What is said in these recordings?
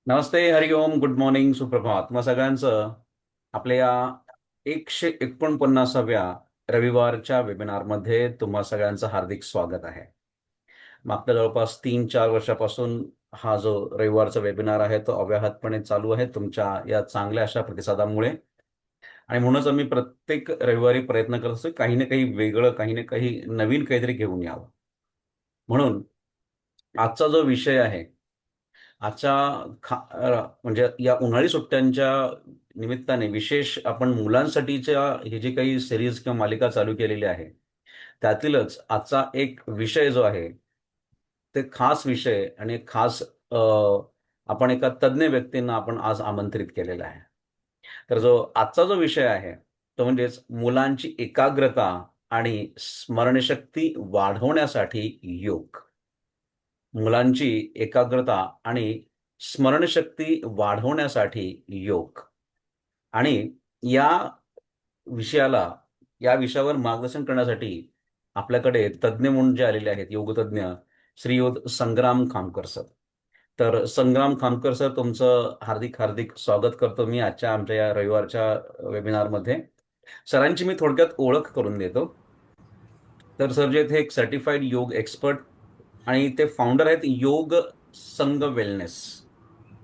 नमस्ते, हरिओम, good morning, सुप्रभात. मग सगळ्यांचं आपल्या या 149व्या रविवारच्या वेबिनारमध्ये तुम्हा सगळ्यांचं हार्दिक स्वागत आहे. मागच्या जवळपास 3-4 वर्षापासून हा जो रविवारचा वेबिनार आहे तो अव्याहतपणे चालू आहे तुमच्या या चांगल्या अशा प्रतिसादामुळे. आणि म्हणूनच आम्ही प्रत्येक रविवारी प्रयत्न करत असतो काही ना काही वेगळं, काही ना काही नवीन काहीतरी घेऊन यावं. म्हणून आजचा जो विषय आहे, आजच्या म्हणजे या उन्हाळी सुट्ट्यांच्या निमित्ताने विशेष आपण मुलांसाठीच्या हे जे काही सिरीज किंवा मालिका चालू केलेली आहे, त्यातीलच आजचा एक विषय जो आहे, ते खास विषय आणि खास आपण एका तज्ञ व्यक्तींना आपण आज आमंत्रित केलेला आहे. तर जो आजचा जो विषय आहे, तो म्हणजेच मुलांची एकाग्रता आणि स्मरणशक्ती वाढवण्यासाठी योग. मुलांची एकाग्रता आणि स्मरणशक्ती वाढवण्यासाठी योग. आणि या विषयाला या विषयावर मार्गदर्शन करण्यासाठी आपल्याकडे तज्ज्ञ म्हणून जे आलेले आहेत, योगतज्ञ श्रीयुत संग्राम खामकर सर. तर संग्राम खामकर सर, तुमचं हार्दिक हार्दिक स्वागत करतो मी आजच्या आमच्या या रविवारच्या वेबिनारमध्ये. सरांची मी थोडक्यात ओळख करून देतो. तर सर जे थे एक सर्टिफाईड योग एक्सपर्ट आणि ते फाउंडर आहेत योग संघ वेलनेस.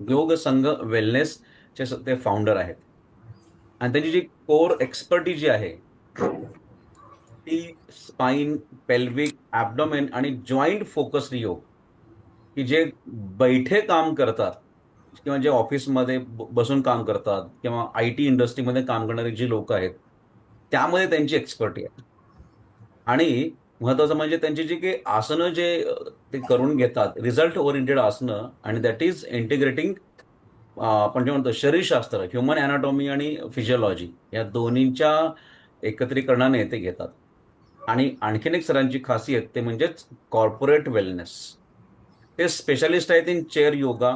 योग संघ वेलनेसचे ते फाउंडर आहेत. आणि त्यांची जी कोर एक्सपर्टी जी आहे ती स्पाइन, पेल्विक, ॲब्डोमेन आणि जॉईंट फोकस्ड योग, की जे बैठे काम करतात किंवा जे ऑफिसमध्ये बसून काम करतात किंवा IT इंडस्ट्रीमध्ये काम करणारी जी लोक आहेत, त्यामध्ये त्यांची एक्सपर्टी आहे. आणि महत्वाचं म्हणजे त्यांची जी काही आसनं जे ते करून घेतात, रिझल्ट ओरिएंटेड आसनं, आणि दॅट इज इंटिग्रेटिंग आपण जे म्हणतो शरीरशास्त्र, ह्युमन अॅनाटॉमी आणि फिजिओलॉजी, या दोन्हींच्या एकत्रीकरणाने ते घेतात. आणि आणखीन एक सरांची खासियत ते म्हणजेच कॉर्पोरेट वेलनेस. ते स्पेशालिस्ट आहेत in chair yoga,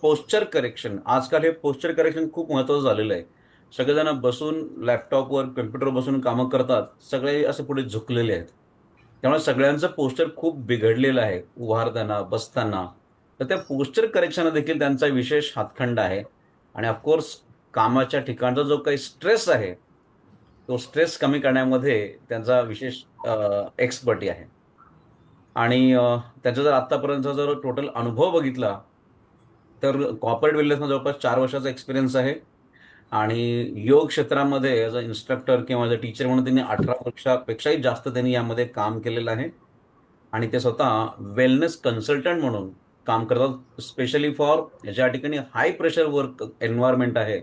posture correction. आजकाल हे पोस्चर करेक्शन खूप महत्वाचं झालेलं आहे. सगळेजण बसून लॅपटॉपवर, कम्प्युटर बसून कामं करतात, सगळे असे पुढे झुकलेले आहेत. त्यामुळे सगळ्यांचं पोस्चर खूप बिघडलेलं आहे, उभारताना, बसताना. तर त्या पोस्चर करेक्शन देखील त्यांचा विशेष हातखंडा आहे. आणि ऑफकोर्स कामाच्या ठिकाणचा जो काही स्ट्रेस आहे, तो स्ट्रेस कमी करण्यामध्ये त्यांचा विशेष एक्सपर्टी आहे. आणि त्यांचा जर आतापर्यंतचा जर टोटल अनुभव बघितला तर कॉर्पोरेट वेलनेसमध्ये जवळपास 4 वर्षाचा एक्सपिरियन्स आहे. आणि योग क्षेत्रामध्ये ॲज अ इन्स्ट्रक्टर किंवा ॲज अ टीचर म्हणून त्यांनी 18 वर्षापेक्षाही जास्त त्यांनी यामध्ये काम केलेलं आहे. आणि ते स्वतः वेलनेस कन्सल्टंट म्हणून काम करतात, स्पेशली फॉर ज्या ठिकाणी हाय प्रेशर वर्क एन्व्हायरमेंट आहे,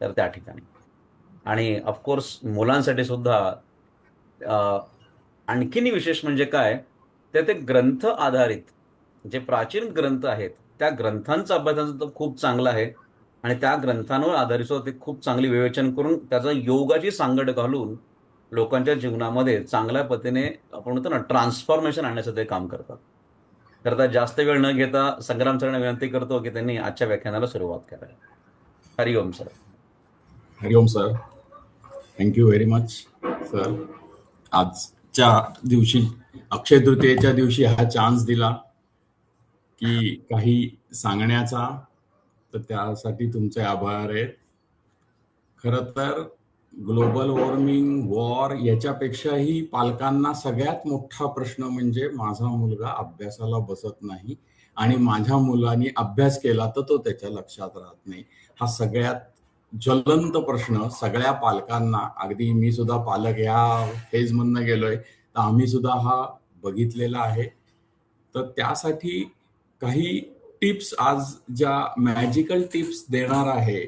तर त्या ठिकाणी. आणि ऑफकोर्स मुलांसाठी सुद्धा आणखीन विशेष म्हणजे काय, तर ते ग्रंथ आधारित जे प्राचीन ग्रंथ आहेत, त्या ग्रंथांचा अभ्यास तर खूप चांगला आहे. आणि त्या ग्रंथांवर आधारित सुद्धा ते खूप चांगली विवेचन करून त्याचा योगाची सांगड घालून लोकांच्या जीवनामध्ये चांगल्या पद्धतीने आपण म्हणतो ना ट्रान्सफॉर्मेशन आणण्याचं ते काम करतात. तर आता जास्त वेळ न घेता संग्राम सरांना विनंती करतो की त्यांनी आजच्या व्याख्यानाला सुरुवात करावी. हरिओम सर. हरिओम sir, thank you very much sir. आजच्या दिवशी, अक्षय तृतीयेच्या दिवशी हा चान्स दिला की काही सांगण्याचा, तर त्यासाठी तुमचे आभार आहेत. खरं तर ग्लोबल वॉर्मिंग, वॉर याच्यापेक्षाही पालकांना सगळ्यात मोठा प्रश्न म्हणजे माझा मुलगा अभ्यासाला बसत नाही आणि माझ्या मुलाने अभ्यास केला तर तो त्याच्या लक्षात राहत नाही. हा सगळ्यात ज्वलंत प्रश्न सगळ्या पालकांना, अगदी मी सुद्धा पालक या फेज मधनं गेलोय, तर आम्ही सुद्धा हा बघितलेला आहे. तर त्यासाठी काही टिप्स आज ज्या मॅजिकल टिप्स देणार आहे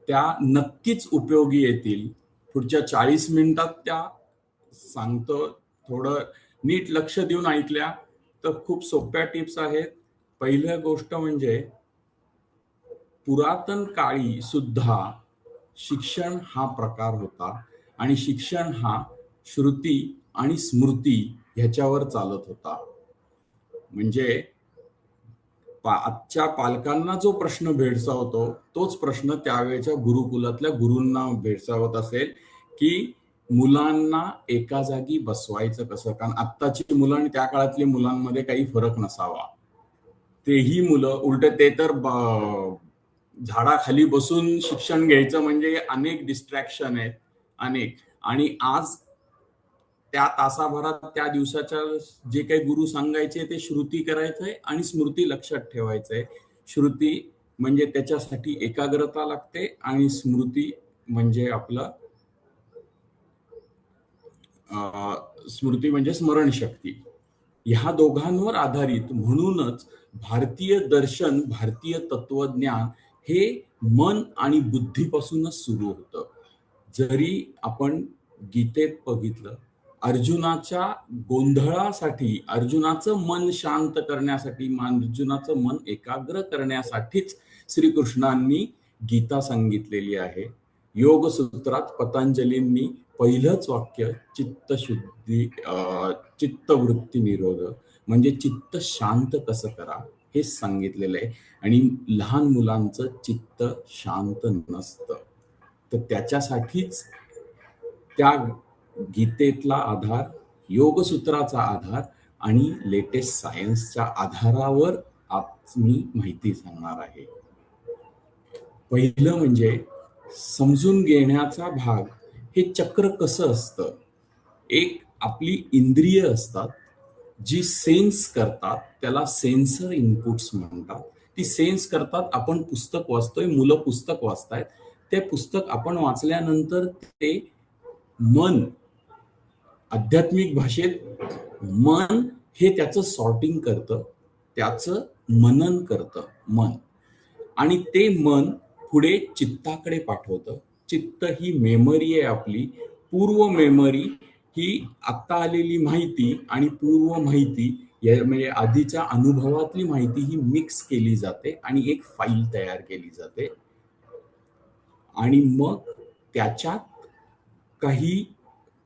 त्या नक्कीच उपयोगी येतील. पुढच्या 40 मिनिटात त्या सांगतो. थोडं नीट लक्ष देऊन ऐकल्या तर खूप सोप्या टिप्स आहेत. पहिली गोष्ट म्हणजे पुरातन काळी सुद्धा शिक्षण हा प्रकार होता आणि शिक्षण हा श्रुती आणि स्मृती ह्याच्यावर चालत होता. म्हणजे आजच्या पालकांना जो प्रश्न भेडसावतो तोच प्रश्न त्यावेळेच्या गुरुकुलातल्या गुरूंना भेडसावत असेल की मुलांना एका जागी बसवायचं कसं. कारण आत्ताची मुलं आणि त्या काळातल्या मुलांमध्ये काही फरक नसावा. तेही मुलं उलट ते तर झाडाखाली बसून शिक्षण घ्यायचं म्हणजे अनेक डिस्ट्रॅक्शन आहेत, अनेक. आणि आज त्या तासाभरात त्या दिवसाच्या जे काही गुरु सांगायचे ते श्रुती करायचंय आणि स्मृती लक्षात ठेवायचंय. श्रुती म्हणजे त्याच्यासाठी एकाग्रता लागते आणि स्मृती म्हणजे आपलं स्मृती म्हणजे स्मरणशक्ती. ह्या दोघांवर आधारित म्हणूनच भारतीय दर्शन, भारतीय तत्वज्ञान हे मन आणि बुद्धीपासूनच सुरू होतं. जरी आपण गीतेत बघितलं, अर्जुनाच्या गोंधळासाठी, अर्जुनाचं मन शांत करण्यासाठी, अर्जुनाचं मन एकाग्र करण्यासाठीच श्रीकृष्णांनी गीता सांगितलेली आहे. योगसूत्रात पतंजलींनी पहिलंच वाक्य चित्तशुद्धी, चित्तवृत्ती निरोध म्हणजे चित्त शांत कसं करा हे सांगितलेलं आहे. आणि लहान मुलांचं चित्त शांत नसतं, तर त्याच्यासाठीच त्या गीतेतला आधार, योगसूत्राचा आधार आणि लेटेस्ट सायन्सच्या आधारावर आज मी माहिती सांगणार आहे. पहिलं म्हणजे समजून घेण्याचा भाग, हे चक्र कसं असतं. एक आपली इंद्रिय असतात जी सेन्स करतात, त्याला सेन्सर इनपुट्स म्हणतात. ती सेन्स करतात. आपण पुस्तक वाचतोय, मुलं पुस्तक वाचतायत, ते पुस्तक आपण वाचल्यानंतर ते मन, आध्यात्मिक भाषेत मन हे त्याचं सॉर्टिंग करतं, त्याचं मनन करतं मन. आणि ते मन पुढे चित्ताकडे पाठवतं. चित्त ही मेमरी आहे आपली, पूर्व मेमरी. ही आत्ता आलेली माहिती आणि पूर्व माहिती म्हणजे आधीच्या अनुभवातली माहिती ही मिक्स केली जाते आणि एक फाईल तयार केली जाते. आणि मग त्याच्यात काही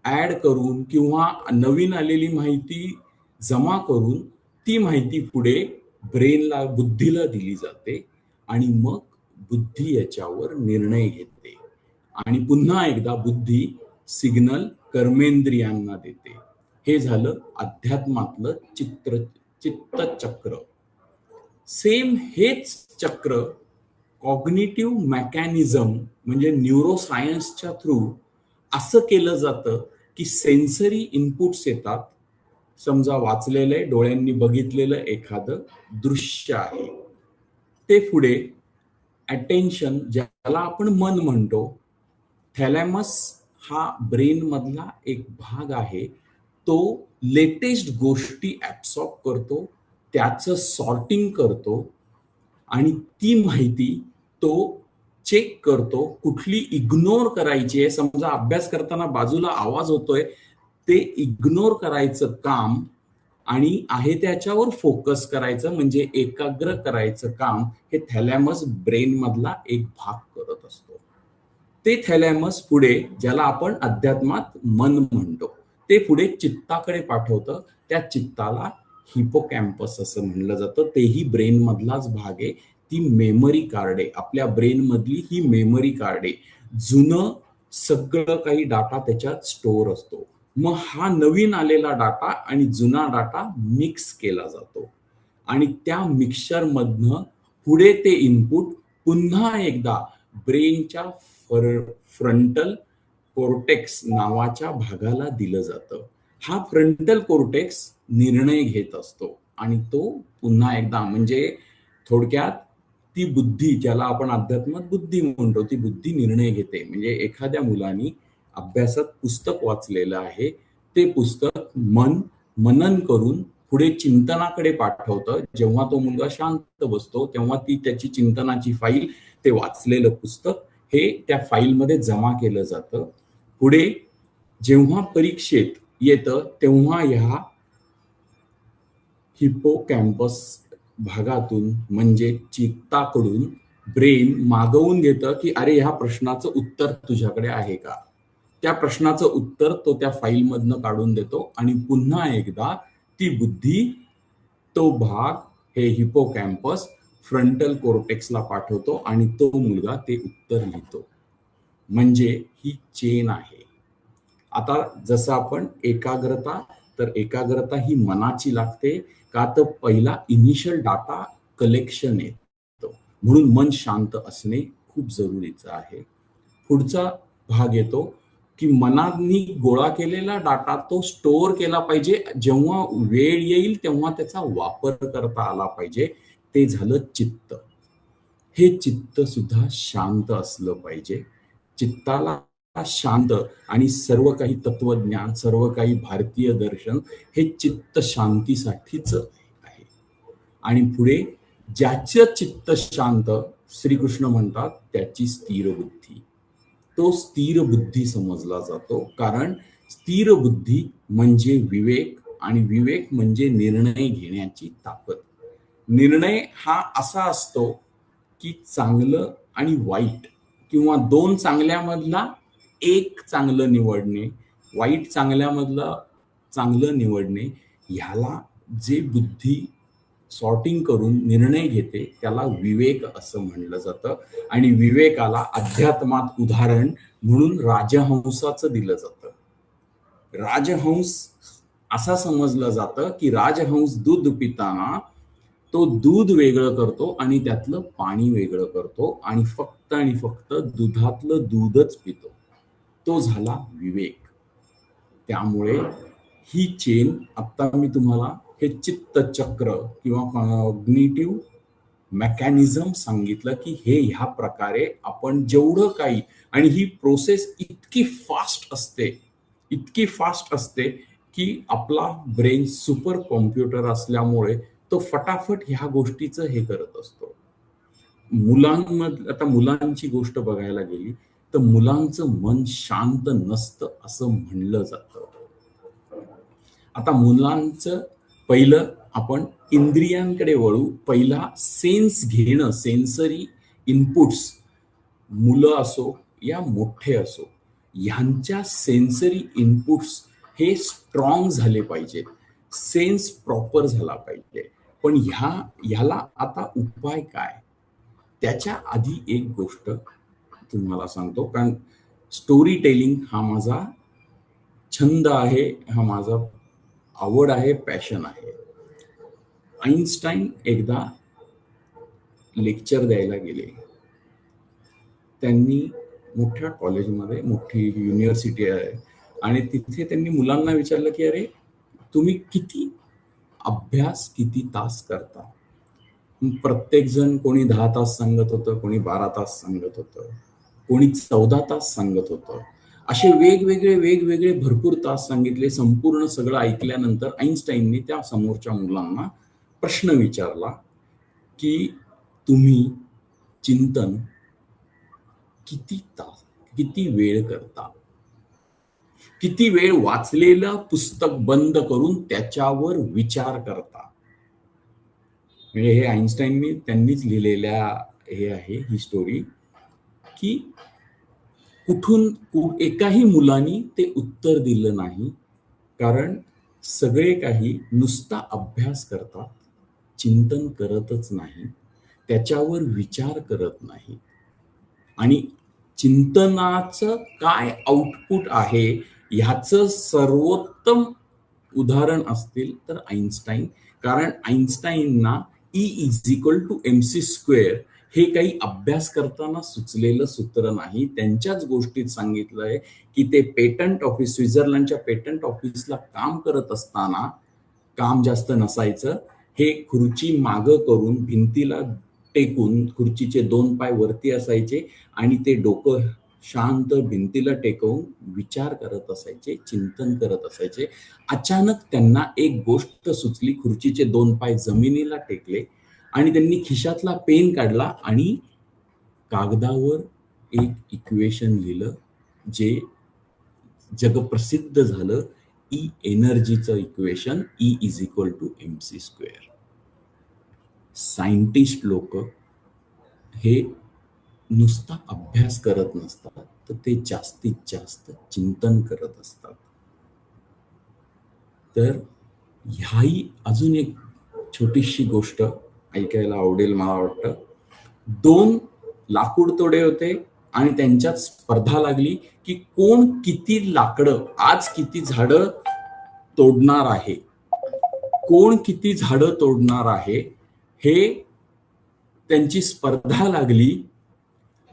ऍड करून किंवा नवीन आलेली माहिती जमा करून ती माहिती पुढे ब्रेनला, बुद्धीला दिली जाते. आणि मग बुद्धी याच्यावर निर्णय घेते आणि पुन्हा एकदा बुद्धी सिग्नल कर्मेंद्रियांना देते. हे झालं अध्यात्मातलं चित्तचक्र. सेम हेच चक्र कॉग्निटिव्ह मेकॅनिझम म्हणजे न्यूरोसायन्सच्या थ्रू असं केलं जातं की सेन्सरी इनपुट्स येतात. समजा वाचलेलं आहे, डोळ्यांनी बघितलेलं एखादं दृश्य आहे, ते पुढे अटेन्शन, ज्याला आपण मन म्हणतो, थॅलॅमस हा ब्रेन मधला एक भाग आहे, तो लेटेस्ट गोष्टी ऍब्सॉर्ब करतो, त्याचं सॉर्टिंग करतो आणि ती माहिती तो चेक करतो. कुठली इग्नोर करायची आहे, समजा अभ्यास करताना बाजूला आवाज होतोय, ते इग्नोर करायचं काम आणि आहे त्याच्यावर फोकस करायचं म्हणजे एकाग्र करायचं काम हे थॅलॅमस ब्रेन मधला एक भाग करत असतो. ते थॅलॅमस पुढे, ज्याला आपण अध्यात्मात मन म्हणतो, ते पुढे चित्ताकडे पाठवतं. त्या चित्ताला हिपोकॅम्पस असं म्हणलं जातं. तेही ब्रेन मधलाच भाग आहे. ती मेमरी कार्ड आहे, आपल्या ब्रेन मधली ही मेमरी कार्ड आहे. जुनं सगळं काही डाटा त्याच्यात स्टोअर असतो. मग हा नवीन आलेला डाटा आणि जुना डाटा मिक्स केला जातो आणि त्या मिक्सचर मधनं पुढे ते इनपुट पुन्हा एकदा ब्रेनच्या फ्रंटल कोर्टेक्स नावाच्या भागाला दिलं जातं. हा फ्रंटल कोर्टेक्स निर्णय घेत असतो आणि तो पुन्हा एकदा, म्हणजे थोडक्यात ती बुद्धी, ज्याला आपण अध्यात्मात बुद्धी म्हणतो, ती बुद्धी निर्णय घेते. म्हणजे एखाद्या मुलाने अभ्यासात पुस्तक वाचलेलं आहे, ते पुस्तक मनन करून पुढे चिंतनाकडे पाठवतं. जेव्हा तो मुलगा शांत बसतो तेव्हा ती त्याची चिंतनाची फाईल, ते वाचलेलं पुस्तक हे त्या फाईलमध्ये जमा केलं जातं. पुढे जेव्हा परीक्षेत येतं तेव्हा ह्या हिपोकॅम्पस भागातून म्हणजे चित्ताकडून ब्रेन मागवून घेतं की अरे ह्या प्रश्नाचं उत्तर तुझ्याकडे आहे का. त्या प्रश्नाचं उत्तर तो त्या फाईलमधनं काढून देतो आणि पुन्हा एकदा ती बुद्धी, तो भाग, हे हिपोकॅम्पस फ्रंटल कोर्टेक्सला पाठवतो आणि तो मुलगा ते उत्तर लिहितो. म्हणजे ही चेन आहे. आता जसं आपण एकाग्रता, तर एकाग्रता ही मनाची लागते का, तर पहिला इनिशियल डाटा कलेक्शन येतो. म्हणून मन शांत असणे खूप जरुरीचं आहे. पुढचा भाग येतो की मनाने गोळा केलेला डाटा तो स्टोअर केला पाहिजे. जेव्हा वेळ येईल तेव्हा त्याचा वापर करता आला पाहिजे. ते झालं चित्त. हे चित्त सुद्धा शांत असलं पाहिजे. चित्ताला शांत आणि सर्व काही तत्वज्ञान, सर्व काही भारतीय दर्शन हे चित्त शांतीसाठीच आहे. आणि पुढे ज्याचं चित्त शांत, श्रीकृष्ण म्हणतात त्याची स्थिर बुद्धी. तो स्थिर बुद्धी समजला जातो, कारण स्थिर बुद्धी म्हणजे विवेक, आणि विवेक म्हणजे निर्णय घेण्याची ताकद. निर्णय हा असा असतो की चांगलं आणि वाईट, किंवा दोन चांगल्यामधला एक चांगलं निवडणे, वाईट चांगल्यामधला चांगलं निवडणे, ह्याला जे बुद्धी सॉर्टिंग करून निर्णय घेते त्याला विवेक असं म्हणलं जातं. आणि विवेकाला अध्यात्मात उदाहरण म्हणून राजहंसाचं दिलं जातं. राजहंस असा समजलं जातं की राजहंस दूध पिताना तो दूध वेगळं करतो आणि त्यातलं पाणी वेगळं करतो आणि फक्त दुधातलं दूधच पितो. तो झाला विवेक. त्यामुळे ही चेन, आता मी तुम्हाला हे चित्त चक्र किंवा कॉग्निटिव्ह मेकॅनिझम सांगितलं की हे ह्या प्रकारे आपण जेवढं काही, आणि ही प्रोसेस इतकी फास्ट असते की आपला ब्रेन सुपर कॉम्प्युटर असल्यामुळे तो फटाफट ह्या गोष्टीचं हे करत असतो. आता मुलांची गोष्ट बघायला गेली तर मुलांचं मन शांत नसतं असं म्हणलं जातं. आता मुलांचं पहिलं आपण इंद्रियांकडे वळू. पहिला सेन्स घेणं, सेन्सरी इनपुट्स, मुलं असो या मोठे असो, ह्यांच्या सेन्सरी इनपुट्स हे स्ट्रॉंग झाले पाहिजेत, सेन्स प्रॉपर झाला पाहिजे. पण ह्याला आता उपाय काय? त्याच्या आधी एक गोष्ट तुम्हाला सांगतो, कारण स्टोरी टेलिंग हा माझा छंद आहे, हा माझा आवड आहे, पॅशन आहे. आईन्स्टाईन एकदा लेक्चर द्यायला गेले. त्यांनी मोठ्या कॉलेजमध्ये, मोठी युनिव्हर्सिटी आहे, आणि तिथे त्यांनी मुलांना विचारलं की अरे तुम्ही किती अभ्यास, किती तास करता? प्रत्येक जण, कोणी 10 तास सांगत होतं, कोणी 12 तास सांगत होतं, कोणी 14 तास सांगत होतं. असे वेगवेगळे भरपूर तास सांगितले. संपूर्ण सगळं ऐकल्यानंतर आईन्स्टाईनने त्या समोरच्या मुलांना प्रश्न विचारला की तुम्ही चिंतन किती तास, किती वेळ करता? किती वेळ वाचलेलं पुस्तक बंद करून त्याच्यावर विचार करता? म्हणजे हे आईन्स्टाईननी त्यांनीच लिहिलेल्या हे आहे ही स्टोरी, की एकाही मुलांनी ते उत्तर दिलं नाही, कारण सगळे काही नुसता अभ्यास करतात, चिंतन करतच नाही, त्याच्यावर विचार करत नाही. आणि चिंतनाचं काय आउटपुट आहे ह्याचं सर्वोत्तम उदाहरण असतील तर आईन्स्टाईन. कारण आईन्स्टाईनना E=mc² हे काही अभ्यास करताना सुचलेलं सूत्र नाही. त्यांच्याच गोष्टीत सांगितलंय की ते पेटंट ऑफिस, स्वित्झर्लंडच्या पेटंट ऑफिसला काम करत असताना, काम जास्त नसायचं, हे खुर्ची मागं करून भिंतीला टेकून, खुर्चीचे 2 पाय वरती असायचे आणि ते डोकं शांत भिंतीला टेकवून विचार करत असायचे, चिंतन करत असायचे. अचानक त्यांना एक गोष्ट सुचली. खुर्चीचे 2 पाय जमिनीला टेकले आणि त्यांनी खिशातला पेन काढला आणि कागदावर एक इक्वेशन लिहिलं, जे जगप्रसिद्ध झालं. एनर्जीचं इक्वेशन, E=mc². सायंटिस्ट लोक हे नुसता अभ्यास करत नसतात, तर ते जास्तीत जास्त चिंतन करत असतात. तर ह्याही अजून एक छोटीशी गोष्ट ऐकायला आवडेल मला वाटतं. 2 लाकूड तोडे होते आणि त्यांच्यात स्पर्धा लागली की कोण किती लाकडं, आज किती झाडं तोडणार आहे, कोण किती झाडं तोडणार आहे, हे त्यांची स्पर्धा लागली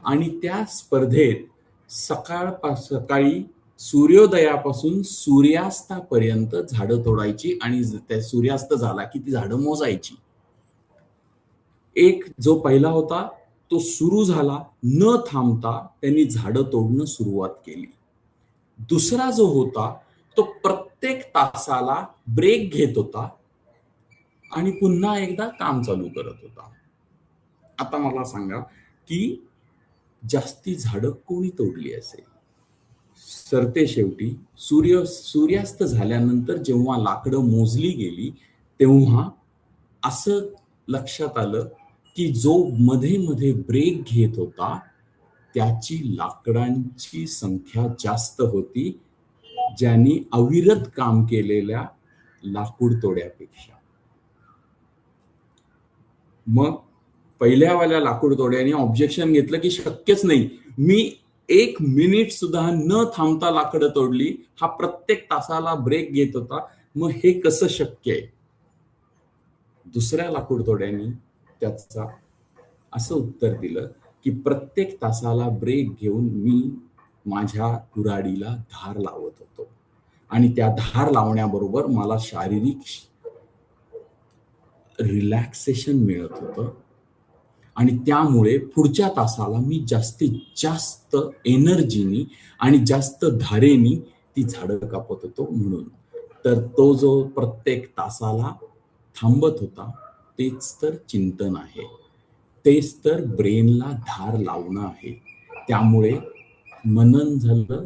आणि त्या स्पर्धेत सकाळी सूर्योदयापासून सूर्यास्तापर्यंत झाडं तोडायची आणि त्या सूर्यास्त झाला की ती झाडं मोजायची. एक जो पहिला होता तो सुरू झाला, न थांबता त्यांनी झाडं तोडणं सुरुवात केली. दुसरा जो होता तो प्रत्येक तासाला ब्रेक घेत होता आणि पुन्हा एकदा काम चालू करत होता. आता मला सांगा की जास्ती झाडं कोणी तोडली असेल? सरतेशेवटी सूर्यास्त झाल्यानंतर जेव्हा लाकडं मोजली गेली तेव्हा असं लक्षात आलं की जो मध्ये मध्ये ब्रेक घेत होता त्याची लाकडांची संख्या जास्त होती, ज्यांनी अविरत काम केलेल्या लाकूड तोड्यापेक्षा. मग पहिल्यावाल्या लाकूड तोड्याने ऑब्जेक्शन घेतलं की शक्यच नाही, मी 1 मिनिट सुद्धा न थांबता लाकडं तोडली, हा प्रत्येक तासाला ब्रेक घेत होता, मग हे कसं शक्य आहे? दुसऱ्या लाकूड तोड्याने त्याचा असं उत्तर दिलं की प्रत्येक तासाला ब्रेक घेऊन मी माझ्या कुऱ्हाडीला धार लावत होतो आणि त्या धार लावण्याबरोबर मला शारीरिक रिलॅक्सेशन मिळत होतं आणि त्यामुळे पुढच्या तासाला मी जास्तीत जास्त एनर्जीनी आणि जास्त धारेनी ती झाडं कापत होतो म्हणून. तर तो जो प्रत्येक तासाला थांबत होता तेच तर चिंतन आहे, तेच तर ब्रेनला धार लावणं आहे. त्यामुळे मनन झालं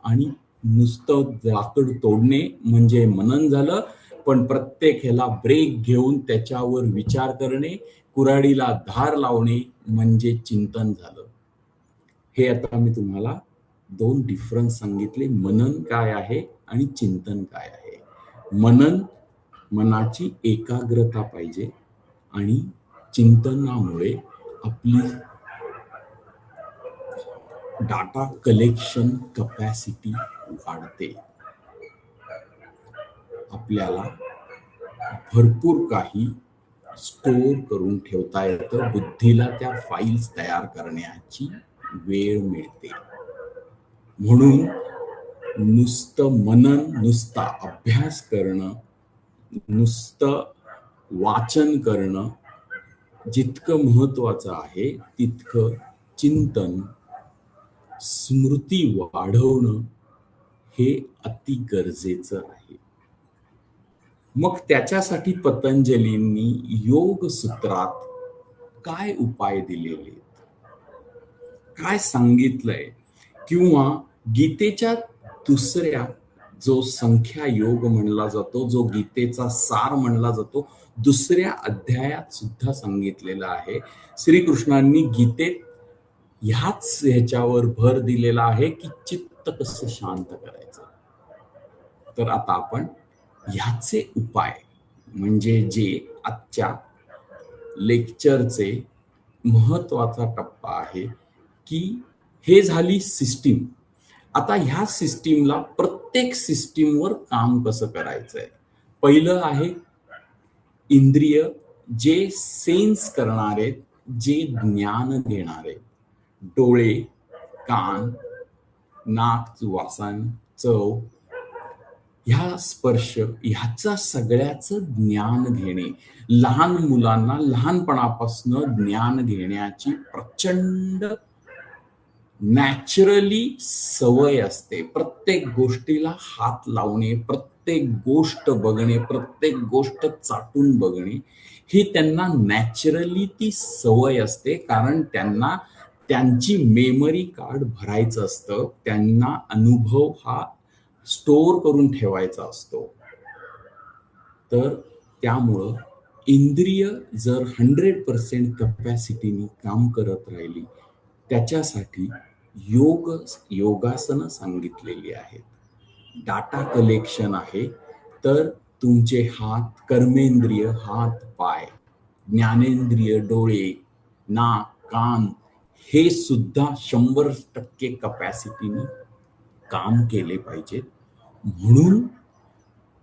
आणि नुसतं लाकूड तोडणे म्हणजे मनन झालं, पण प्रत्येक ह्याला ब्रेक घेऊन त्याच्यावर विचार करणे, कुऱ्हाडीला धार लावणे म्हणजे चिंतन झालं. हे आता मी तुम्हाला 2 डिफरन्स सांगितले, मनन काय आहे आणि चिंतन काय आहे. मनन मनाची एकाग्रता पाहिजे आणि चिंतनामुळे आपली डाटा कलेक्शन कपॅसिटी वाढते. आपल्याला भरपूर काही स्टोअर करून ठेवता येतं, बुद्धीला त्या फाईल्स तयार करण्याची वेळ मिळते. म्हणून नुसतं मनन, नुसता अभ्यास करणं, नुसतं वाचन करणं जितकं महत्वाचं आहे तितकं चिंतन, स्मृती वाढवणं हे अति गरजेचं आहे. मग त्याच्यासाठी पतंजलींनी योग सूत्रात काय उपाय दिलेले, काय सांगितलंय, किंवा गीतेच्या दुसऱ्या जो संख्या योग म्हणला जातो, जो गीतेचा सार म्हणला जातो, दुसऱ्या अध्यायात सुद्धा सांगितलेलं आहे. श्रीकृष्णांनी गीतेत ह्याच्यावर भर दिलेला आहे की चित्त कसं शांत करायचं. तर आता आपण ह्याचे उपाय म्हणजे जे आजच्या लेक्चरचे महत्वाचा टप्पा आहे की हे झाली सिस्टीम. आता ह्या सिस्टीमला प्रत्येक सिस्टीमवर काम कसं करायचंय. पहिलं आहे इंद्रिय, जे सेन्स करणारे, जे ज्ञान घेणारे, डोळे, कान, नाक, वासन, चव, ह्या स्पर्श, ह्याचा सगळ्याचं ज्ञान घेणे. लहान मुलांना लहानपणापासून ज्ञान घेण्याची प्रचंड नॅचरली सवय असते. प्रत्येक गोष्टीला हात लावणे, प्रत्येक गोष्ट बघणे, प्रत्येक गोष्ट चाटून बघणे, ही त्यांना नॅचरली ती सवय असते. कारण त्यांना त्यांची मेमरी कार्ड भरायचं असतं, त्यांना अनुभव हा स्टोअर करून ठेवायचा असतो. तर त्यामुळं इंद्रिय जर 100% कपॅसिटीने काम करत राहिली, त्याच्यासाठी योगासनं सांगितलेली आहेत. डाटा कलेक्शन आहे, तर तुमचे हात, कर्मेंद्रिय, हात पाय, ज्ञानेंद्रिय, डोळे, नाक, कान, हे सुद्धा 100% कपॅसिटीने काम केले पाहिजेत. म्हणून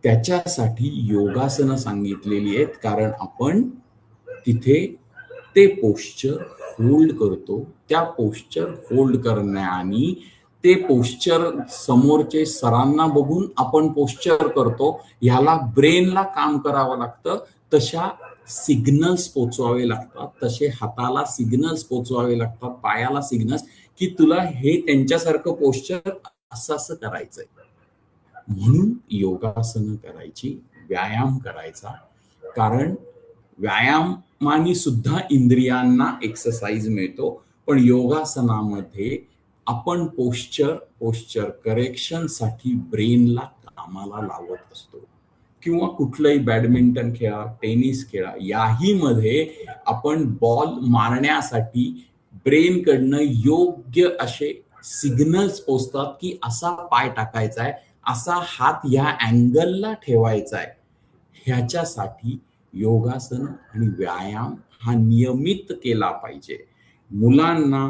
त्याच्यासाठी योगासनं सांगितलेली आहेत, कारण आपण तिथे ते पोश्चर होल्ड करतो. त्या पोश्चर होल्ड करण्याने ते पोश्चर समोरचे सरांना बघून आपण पोश्चर करतो. ह्याला ब्रेनला काम करावं लागतं. तशा सिग्नल्स पोचवावे लागतात, तसे हाताला सिग्नल्स पोचवावे लागतात, पायाला सिग्नल्स, की तुला हे त्यांच्यासारखं पोश्चर असं असं करायचंय. म्हणून योगासनं करायची, व्यायाम करायचा. कारण व्यायामाने सुद्धा इंद्रियांना एक्सरसाइज मिळतो, पण योगासनामध्ये आपण पोश्चर करेक्शनसाठी ब्रेनला कामाला लावत असतो. किंवा कुठलंही बॅडमिंटन खेळा, टेनिस खेळा, याही मध्ये आपण बॉल मारण्यासाठी ब्रेनकडनं योग्य असे सिग्नल्स पोचतात, की असा पाय टाकायचा आहे, असा हात ह्या अँगलला ठेवायचा आहे. ह्याच्यासाठी योगासन आणि व्यायाम हा नियमित केला पाहिजे. मुलांना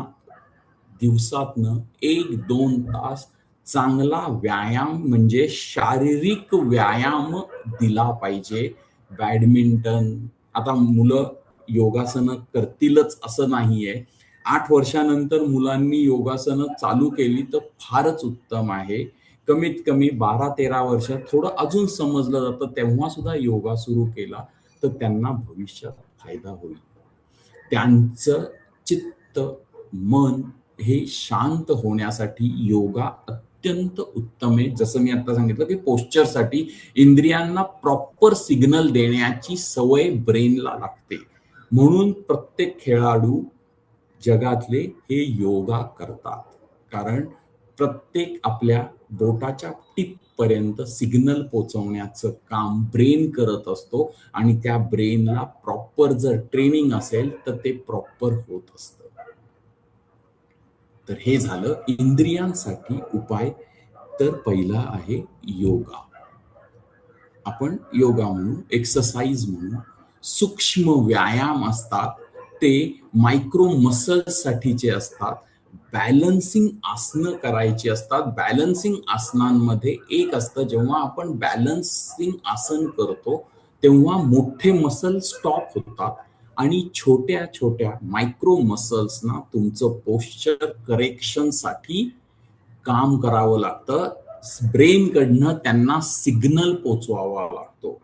दिवसातनं 1-2 तास चांगला व्यायाम म्हणजे शारीरिक व्यायाम दिला पाहिजे. बॅडमिंटन, आता मुलं योगासनं करतीलच असं नाहीये. 8 वर्षानंतर मुलांनी योगासनं चालू केली तर फारच उत्तम आहे. कमीत कमी 12-13 वर्षात थोडं अजून समजलं जातं, तेव्हा सुद्धा योगा सुरू केला तर त्यांना भविष्यात फायदा होईल. त्यांचं चित्त, मन हे शांत होण्यासाठी योगा अत्यंत उत्तम आहे. जसं मी आता सांगितलं की पोश्चरसाठी इंद्रियांना प्रॉपर सिग्नल देण्याची सवय ब्रेनला लागते. म्हणून प्रत्येक खेळाडू जगातले हे योगा करतात. कारण प्रत्येक आपल्या बोटाच्या टिप पर्यंत सिग्नल पोहोचवण्याचं काम ब्रेन करत असतो आणि त्या ब्रेनला प्रॉपर जर ट्रेनिंग असेल तर ते प्रॉपर होत असतं. तर हे झालं इंद्रियांसाठी उपाय. तर पहिला आहे योगा. आपण योगा म्हणू, एक्सरसाइज म्हणू. सूक्ष्म व्यायाम असतात, ते मायक्रो मसल्स साठीचे असतात. बॅलन्सिंग आसनं करायची असतात. बॅलन्सिंग आसनांमध्ये एक असतं, जेव्हा आपण बॅलन्सिंग आसन करतो तेव्हा मोठे मसल स्टॉप होतात आणि छोट्या छोट्या मायक्रो मसल्सना तुमचं पोश्चर करेक्शनसाठी काम करावं लागतं. ब्रेनकडनं त्यांना सिग्नल पोचवावा लागतो.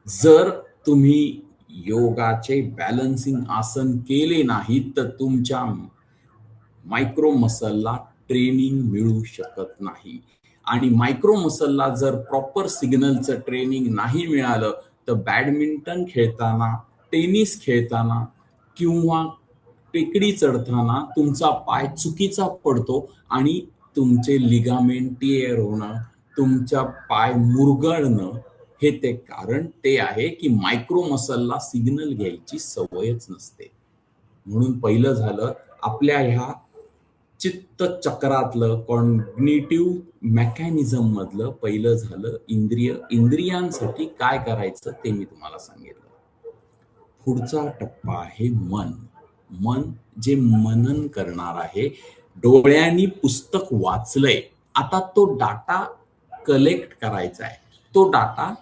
जर तुम्ही योगाचे बॅलन्सिंग आसन केले नाहीत तर तुमच्या मायक्रो मसलला ट्रेनिंग मिळू शकत नाही. आणि मायक्रो मसलला जर प्रॉपर सिग्नलचं ट्रेनिंग नाही मिळालं तर बॅडमिंटन खेळताना, टेनिस खेळताना किंवा टेकडी चढताना तुमचा पाय चुकीचा पडतो आणि तुमचे लिगामेंट टिअर होणं, तुमचा पाय मुरगळणं, हे ते कारण ते आहे की मायक्रो मसलला सिग्नल घ्यायची सवयच नसते. म्हणून पहिलं झालं आपल्या ह्या चित्त चक्रातलं, कॉग्निटिव्ह मेकॅनिझम मधलं पहिलं झालं इंद्रियांसाठी काय करायचं ते मी तुम्हाला सांगितलं. पुढचा टप्पा आहे मन. मन जे मनन करणार आहे. डोळ्यांनी पुस्तक वाचलंय, आता तो डाटा कलेक्ट करायचा आहे, तो डाटा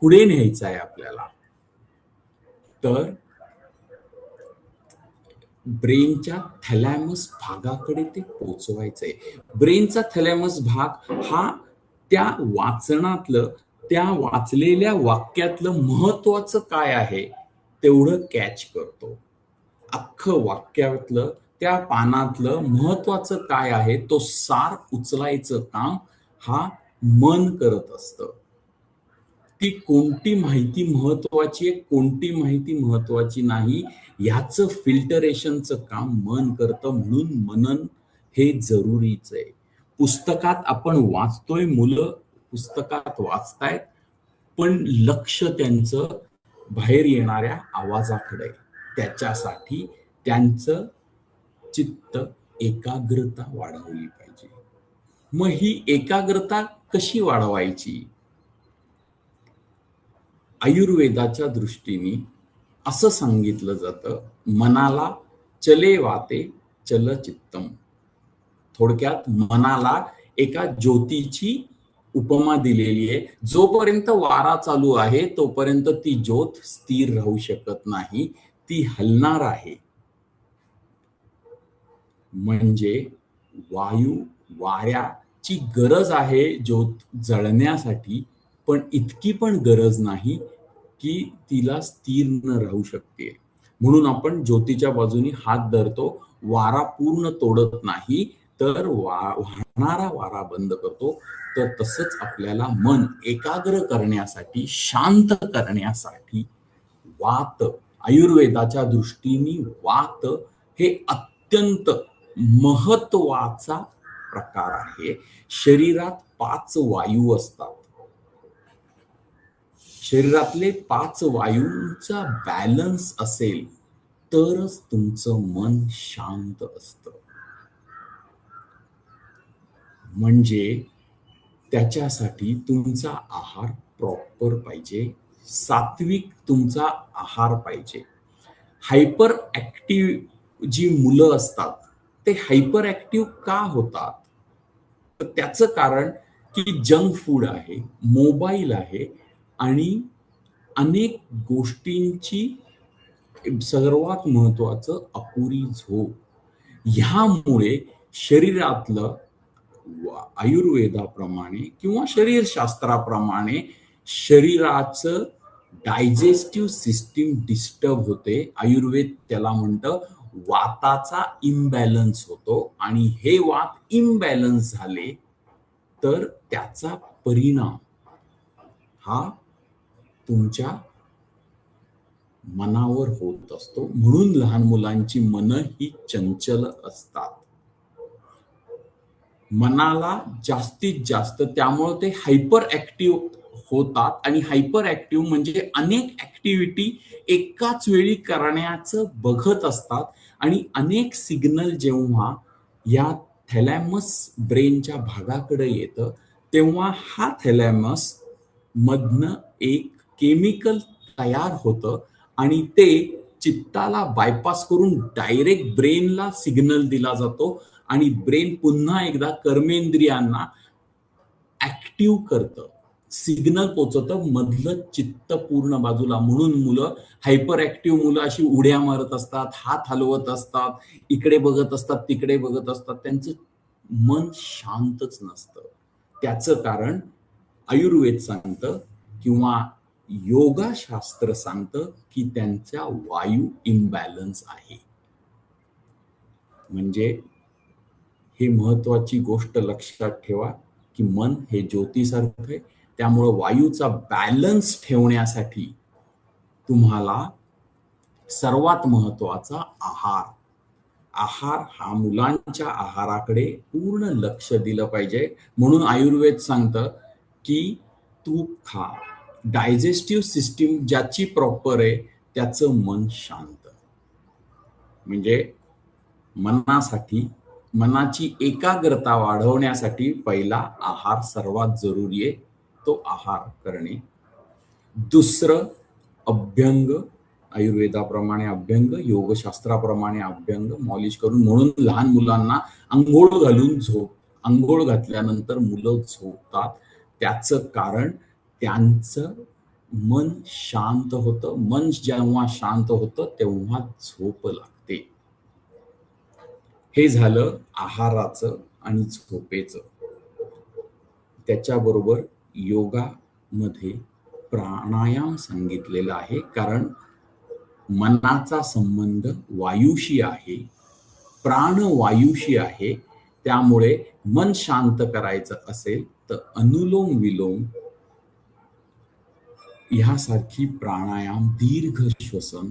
पुढे न्यायचा आहे आपल्याला. तर ब्रेनच्या थॅलॅमस भागाकडे ते पोचवायचंय. ब्रेनचा थॅलॅमस भाग हा त्या वाचनातलं, त्या वाचलेल्या वाक्यातलं महत्वाचं काय आहे तेवढं कॅच करतो. अख्खं वाक्यातलं, त्या पानातलं महत्वाचं काय आहे तो सार उचलायचं काम हा मन करत असतं. ती कोणती माहिती महत्वाची आहे, कोणती माहिती महत्वाची नाही, ह्याचं फिल्टरेशनचं काम मन करतं. म्हणून मनन हे जरुरीच आहे. पुस्तकात आपण वाचतोय, मुलं पुस्तकात वाचतायत, पण लक्ष त्यांचं बाहेर येणाऱ्या आवाजाकडे. त्याच्यासाठी त्यांचं चित्त एकाग्रता वाढवली पाहिजे. मग ही एकाग्रता कशी वाढवायची? आयुर्वेदाच्या दृष्टीने असं सांगितलं जातं, मनाला चले वाते चलचित्तम. थोडक्यात मनाला एका ज्योतीची उपमा दिलेली आहे. जोपर्यंत वारा चालू आहे तोपर्यंत ती ज्योत स्थिर राहू शकत नाही, ती हलणार आहे. म्हणजे वाऱ्याची गरज आहे ज्योत जळण्यासाठी, पण इतकी पण गरज नाही की तिला स्थिर न राहू शकते. म्हणून आपण ज्योतीच्या बाजूनी हात धरतो, वारा पूर्ण तोडत नाही, तर वाहणारा वारा बंद करतो. तर तसंच आपल्याला मन एकाग्र करण्यासाठी, शांत करण्यासाठी वात, आयुर्वेदाच्या दृष्टीने वात हे अत्यंत महत्वाचा प्रकार आहे. शरीरात 5 वायू असतात. शरीरातले 5 वायूंचा बॅलन्स असेल तरच तुमचं मन शांत असतं. म्हणजे त्याच्यासाठी तुमचा आहार प्रॉपर पाहिजे, सात्विक तुमचा आहार पाहिजे. हायपर ऍक्टिव्ह जी मुलं असतात ते हायपर ऍक्टिव्ह का होतात? तर त्याचं कारण की जंक फूड आहे, मोबाईल आहे आणि अनेक गोष्टींची, सर्वात महत्वाचं अपुरी झोप. ह्यामुळे शरीरातलं आयुर्वेदाप्रमाणे किंवा शरीरशास्त्राप्रमाणे शरीराचं डायजेस्टिव्ह सिस्टीम डिस्टर्ब होते. आयुर्वेद त्याला म्हणतं वाताचा इम्बॅलन्स होतो आणि हे वात इम्बॅलन्स झाले तर त्याचा परिणाम हा तुमच्या मनावर होत असतो. म्हणून लहान मुलांची मन ही चंचल असतात. मनाला जास्तीत जास्त, त्यामुळे ते हायपर ऍक्टिव्ह होतात आणि हायपर ऍक्टिव्ह म्हणजे अनेक ऍक्टिव्हिटी एकाच वेळी करण्याचं बघत असतात आणि अनेक सिग्नल जेव्हा या थॅलॅमस ब्रेनच्या भागाकडे येतं तेव्हा हा थॅलॅमस मधनं एक केमिकल तयार होतं आणि ते चित्ताला बायपास करून डायरेक्ट ब्रेनला सिग्नल दिला जातो आणि ब्रेन पुन्हा एकदा कर्मेंद्रियांना ऍक्टिव्ह करतं, सिग्नल पोचवतं, मधलं चित्त पूर्ण बाजूला. म्हणून मुलं हायपर ऍक्टिव्ह मुलं अशी उड्या मारत असतात, हात हलवत असतात, इकडे बघत असतात, तिकडे बघत असतात, त्यांचं मन शांतच नसतं. त्याचं कारण आयुर्वेद सांगतं किंवा योगाशास्त्र सांगतं की त्यांच्या वायू इम्बॅलन्स आहे. म्हणजे हे महत्वाची गोष्ट लक्षात ठेवा की मन हे ज्योतीसारखं आहे. त्यामुळं वायूचा बॅलन्स ठेवण्यासाठी तुम्हाला सर्वात महत्वाचा आहार हा मुलांच्या आहाराकडे पूर्ण लक्ष दिलं पाहिजे. म्हणून आयुर्वेद सांगतं की तूप खा. डायजेस्टिव्ह सिस्टीम ज्याची प्रॉपर आहे त्याचं मन शांत. म्हणजे मनासाठी, मनाची एकाग्रता वाढवण्यासाठी पहिला आहार सर्वात जरुरी आहे, तो आहार करणे. दुसरं अभ्यंग, आयुर्वेदाप्रमाणे अभ्यंग, योगशास्त्राप्रमाणे अभ्यंग मॉलिश करून. म्हणून लहान मुलांना अंघोळ घालून अंघोळ घातल्यानंतर मुलं झोपतात. त्याचं कारण त्यांचं मन शांत होतं. मन जेव्हा शांत होतं तेव्हा झोप लागते. हे झालं आहाराचं आणि झोपेचं. त्याच्याबरोबर योगामध्ये प्राणायाम सांगितलेला आहे, कारण मनाचा संबंध वायूशी आहे, प्राण वायूशी आहे. त्यामुळे मन शांत करायचं असेल तर अनुलोम विलोम ह्यासारखी प्राणायाम, दीर्घ श्वसन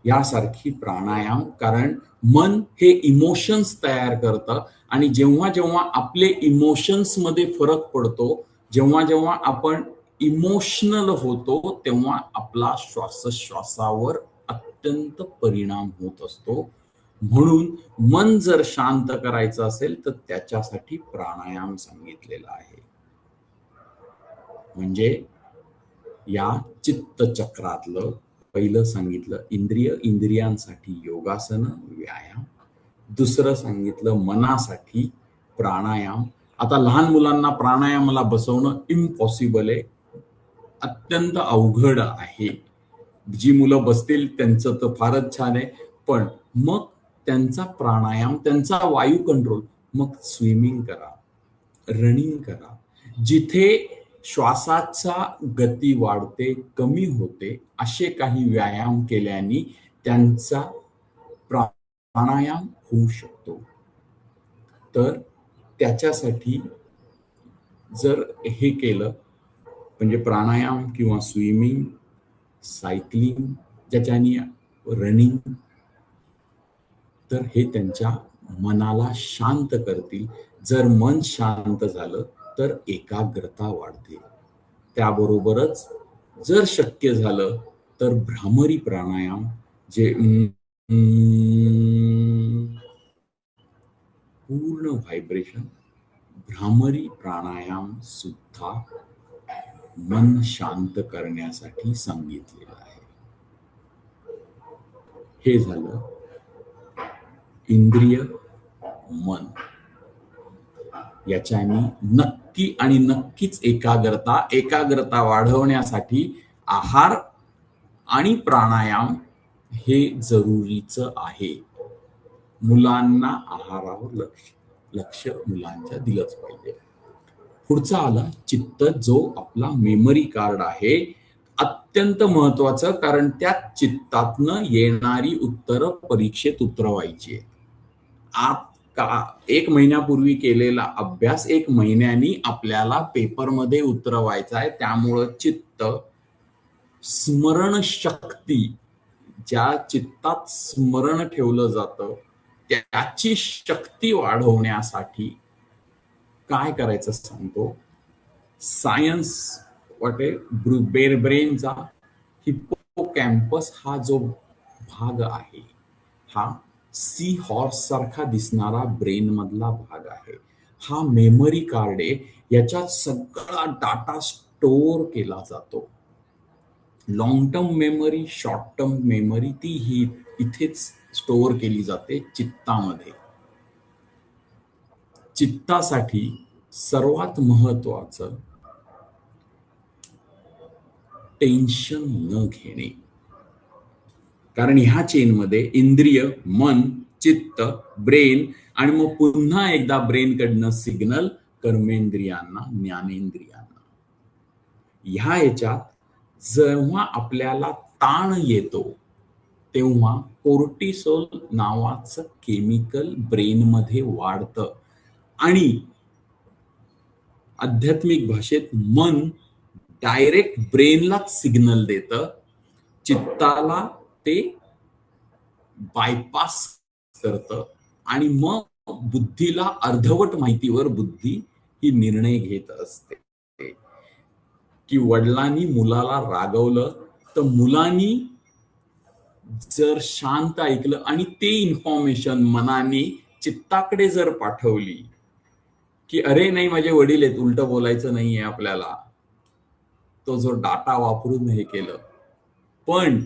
यासारखी प्राणायाम, कारण मन हे इमोशन्स तयार करतं आणि जेव्हा जेव्हा आपले इमोशन्स मध्ये फरक पडतो, जेव्हा जेव्हा आपण इमोशनल होतो तेव्हा आपला श्वासोच्छ्वासावर अत्यंत परिणाम होत असतो. म्हणून मन जर शांत करायचं असेल तर त्याच्यासाठी प्राणायाम सांगितलेला आहे. म्हणजे या चित्तचक्रातलं पहिलं सांगितलं इंद्रियांसाठी योगासन व्यायाम, दुसरं सांगितलं मनासाठी प्राणायाम. आता लहान मुलांना प्राणायामाला बसवणं इम्पॉसिबल आहे, अत्यंत अवघड आहे. जी मुलं बसतील त्यांचं तर फारच छान आहे, पण मग त्यांचा प्राणायाम, त्यांचा वायू कंट्रोल, मग स्विमिंग करा, रनिंग करा. जिथे श्वासाचा गती वाढते, कमी होते, असे काही व्यायाम केल्याने त्यांचा प्राणायाम होऊ शकतो. तर त्याच्यासाठी जर हे केलं म्हणजे प्राणायाम किंवा स्विमिंग, सायकलिंग, ज्याच्याने रनिंग, तर हे त्यांच्या मनाला शांत करतील. जर मन शांत झालं तर एकाग्रता वाढते. त्याबरोबरच जर शक्य झालं तर भ्रामरी प्राणायाम, जे पूर्ण व्हायब्रेशन, भ्रामरी प्राणायाम सुद्धा मन शांत करण्यासाठी सांगितलेलं आहे. हे झालं इंद्रिय, मन. याच्याने नक्की आणि नक्कीच एकाग्रता वाढवण्यासाठी आहार आणि प्राणायाम हे जरुरीचं आहे. मुलांना आहारावर लक्ष मुलांच्या दिलंच पाहिजे. पुढचा आला चित्त, जो आपला मेमरी कार्ड आहे. अत्यंत महत्वाचं, कारण त्या चित्तातनं येणारी उत्तरं परीक्षेत उतरवायची आहे. एक महिन्यापूर्वी केलेला अभ्यास 1 महिन्यानी आपल्याला पेपरमध्ये उतरवायचा आहे. त्यामुळं चित्त, स्मरण शक्ती, ज्या चित्तात स्मरण ठेवलं जातं त्याची शक्ती वाढवण्यासाठी काय करायचं सांगतो. सायन्स वाटे ब्रेनचा हिप्पोकॅम्पस हा जो भाग आहे, हा सी हॉर्स सारखा दिसणारा ब्रेन मधला भाग आहे. हा मेमरी कार्ड आहे. याच्यात सगळा डाटा स्टोअर केला जातो. Long term memory, short term memory, ती ही इथेच स्टोअर केली जाते, चित्तामध्ये. चित्तासाठी सर्वात महत्वाचं टेन्शन न घेणे. कारण ह्या चेनमध्ये इंद्रिय, मन, चित्त, ब्रेन आणि मग पुन्हा एकदा ब्रेन कडनं सिग्नल कर्मेंद्रियांना, ज्ञानेंद्रियांना. ह्या याच्यात जेव्हा आपल्याला ताण येतो तेव्हा कोर्टिसोल नावाचं केमिकल ब्रेनमध्ये वाढतं आणि आध्यात्मिक भाषेत मन डायरेक्ट ब्रेनलाच सिग्नल देतं. चित्ताला ते बायपास करतं आणि मग बुद्धीला अर्धवट माहितीवर बुद्धी ही निर्णय घेत असते. की वडिलांनी मुलाला रागवलं तर मुलांनी जर शांत ऐकलं आणि ते इन्फॉर्मेशन मनाने चित्ताकडे जर पाठवली की अरे नाही, माझे वडील आहेत, उलट बोलायचं नाहीये आपल्याला, तो जो डाटा वापरून हे केलं. पण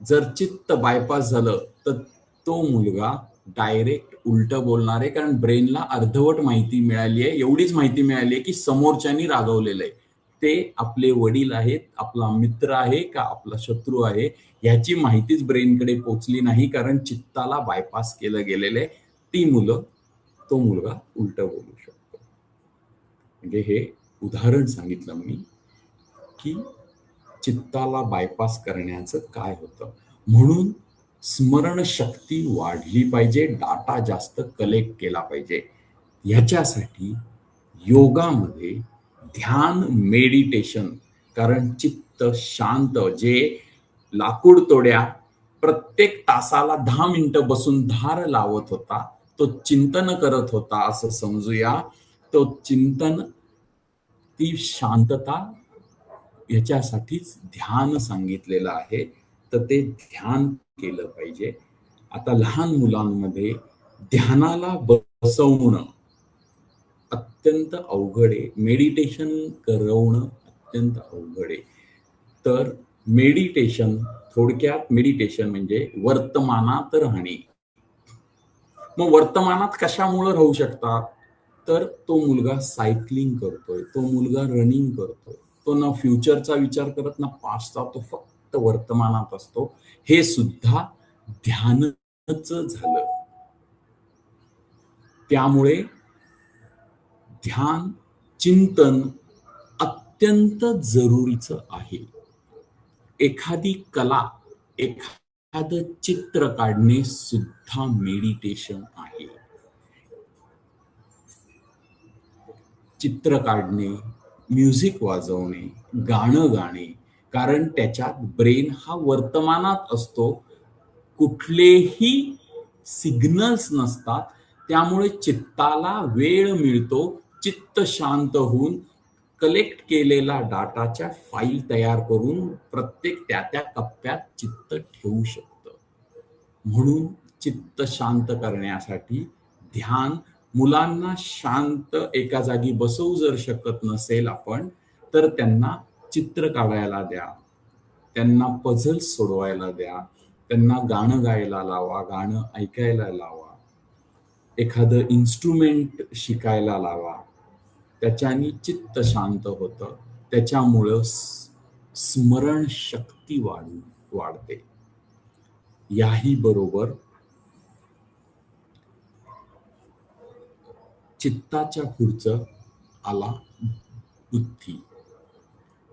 जर चित्त बायपास झालं तर तो मुलगा डायरेक्ट उलट बोलणार आहे, कारण ब्रेनला अर्धवट माहिती मिळाली आहे. एवढीच माहिती मिळाली आहे की समोरच्यानी रागवलेलं आहे, ते आपले वडील आहेत, आपला मित्र आहे का आपला शत्रू आहे, ह्याची माहितीच ब्रेनकडे पोचली नाही, कारण चित्ताला बायपास केलं गेलेलं आहे. तो मुलगा उलट बोलू शकतो. म्हणजे हे उदाहरण सांगितलं मी की चित्ताला बायपास करण्याचं काय होतं. म्हणून स्मरण शक्ती वाढली पाहिजे, डाटा जास्त कलेक्ट केला पाहिजे. ह्याच्यासाठी योगामध्ये ध्यान, मेडिटेशन, कारण चित्त शांत, जे लाकूड तोड्या प्रत्येक तासाला 10 मिनिटं बसून धार लावत होता, तो चिंतन करत होता असं समजूया. तो चिंतन, ती शांतता, याच्यासाठीच ध्यान सांगितलेलं आहे. तर ते ध्यान केलं पाहिजे. आता लहान मुलांमध्ये ध्यानाला बसवणं अत्यंत अवघड आहे. मेडिटेशन करवणं अत्यंत अवघड आहे. तर मेडिटेशन, थोडक्यात मेडिटेशन म्हणजे वर्तमानात राहणे. मग वर्तमानात कशामुळे राहू शकतात, तर तो मुलगा सायकलिंग करतोय, तो मुलगा रनिंग करतोय, तो ना फ्युचरचा विचार करत ना पास्टचा, तो फक्त फक्त वर्तमानात असतो, हे सुद्धा ध्यानच झालं. त्यामुळे ध्यान चिंतन अत्यंत जरुरीचं आहे. एखादी कला, एखादं चित्र काढणे सुद्धा मेडिटेशन आहे. चित्र काढणे, म्युझिक वाजवणे, गाणं गाणे, कारण त्याच्यात ब्रेन हा वर्तमानात असतो. कुठलेही सिग्नल्स नसतात, त्यामुळे चित्ताला वेळ मिळतो चित्त शांत होऊन कलेक्ट केलेला डाटाच्या फाईल तयार करून प्रत्येक त्या त्या कप्प्यात चित्त ठेवू शकतं. म्हणून चित्त शांत करण्यासाठी ध्यान, मुलांना शांत एका जागी बसवू जर शकत नसेल आपण, तर त्यांना चित्र काढायला द्या, त्यांना पझल्स सोडवायला द्या, त्यांना गाणं गायला लावा, गाणं ऐकायला लावा, एखादं इन्स्ट्रुमेंट शिकायला लावा. त्याच्यानी चित्त शांत होतं. त्याच्यामुळं स्मरण शक्ती वाढते. याही बरोबर चित्ताच्या पुढचं आला बुद्धी.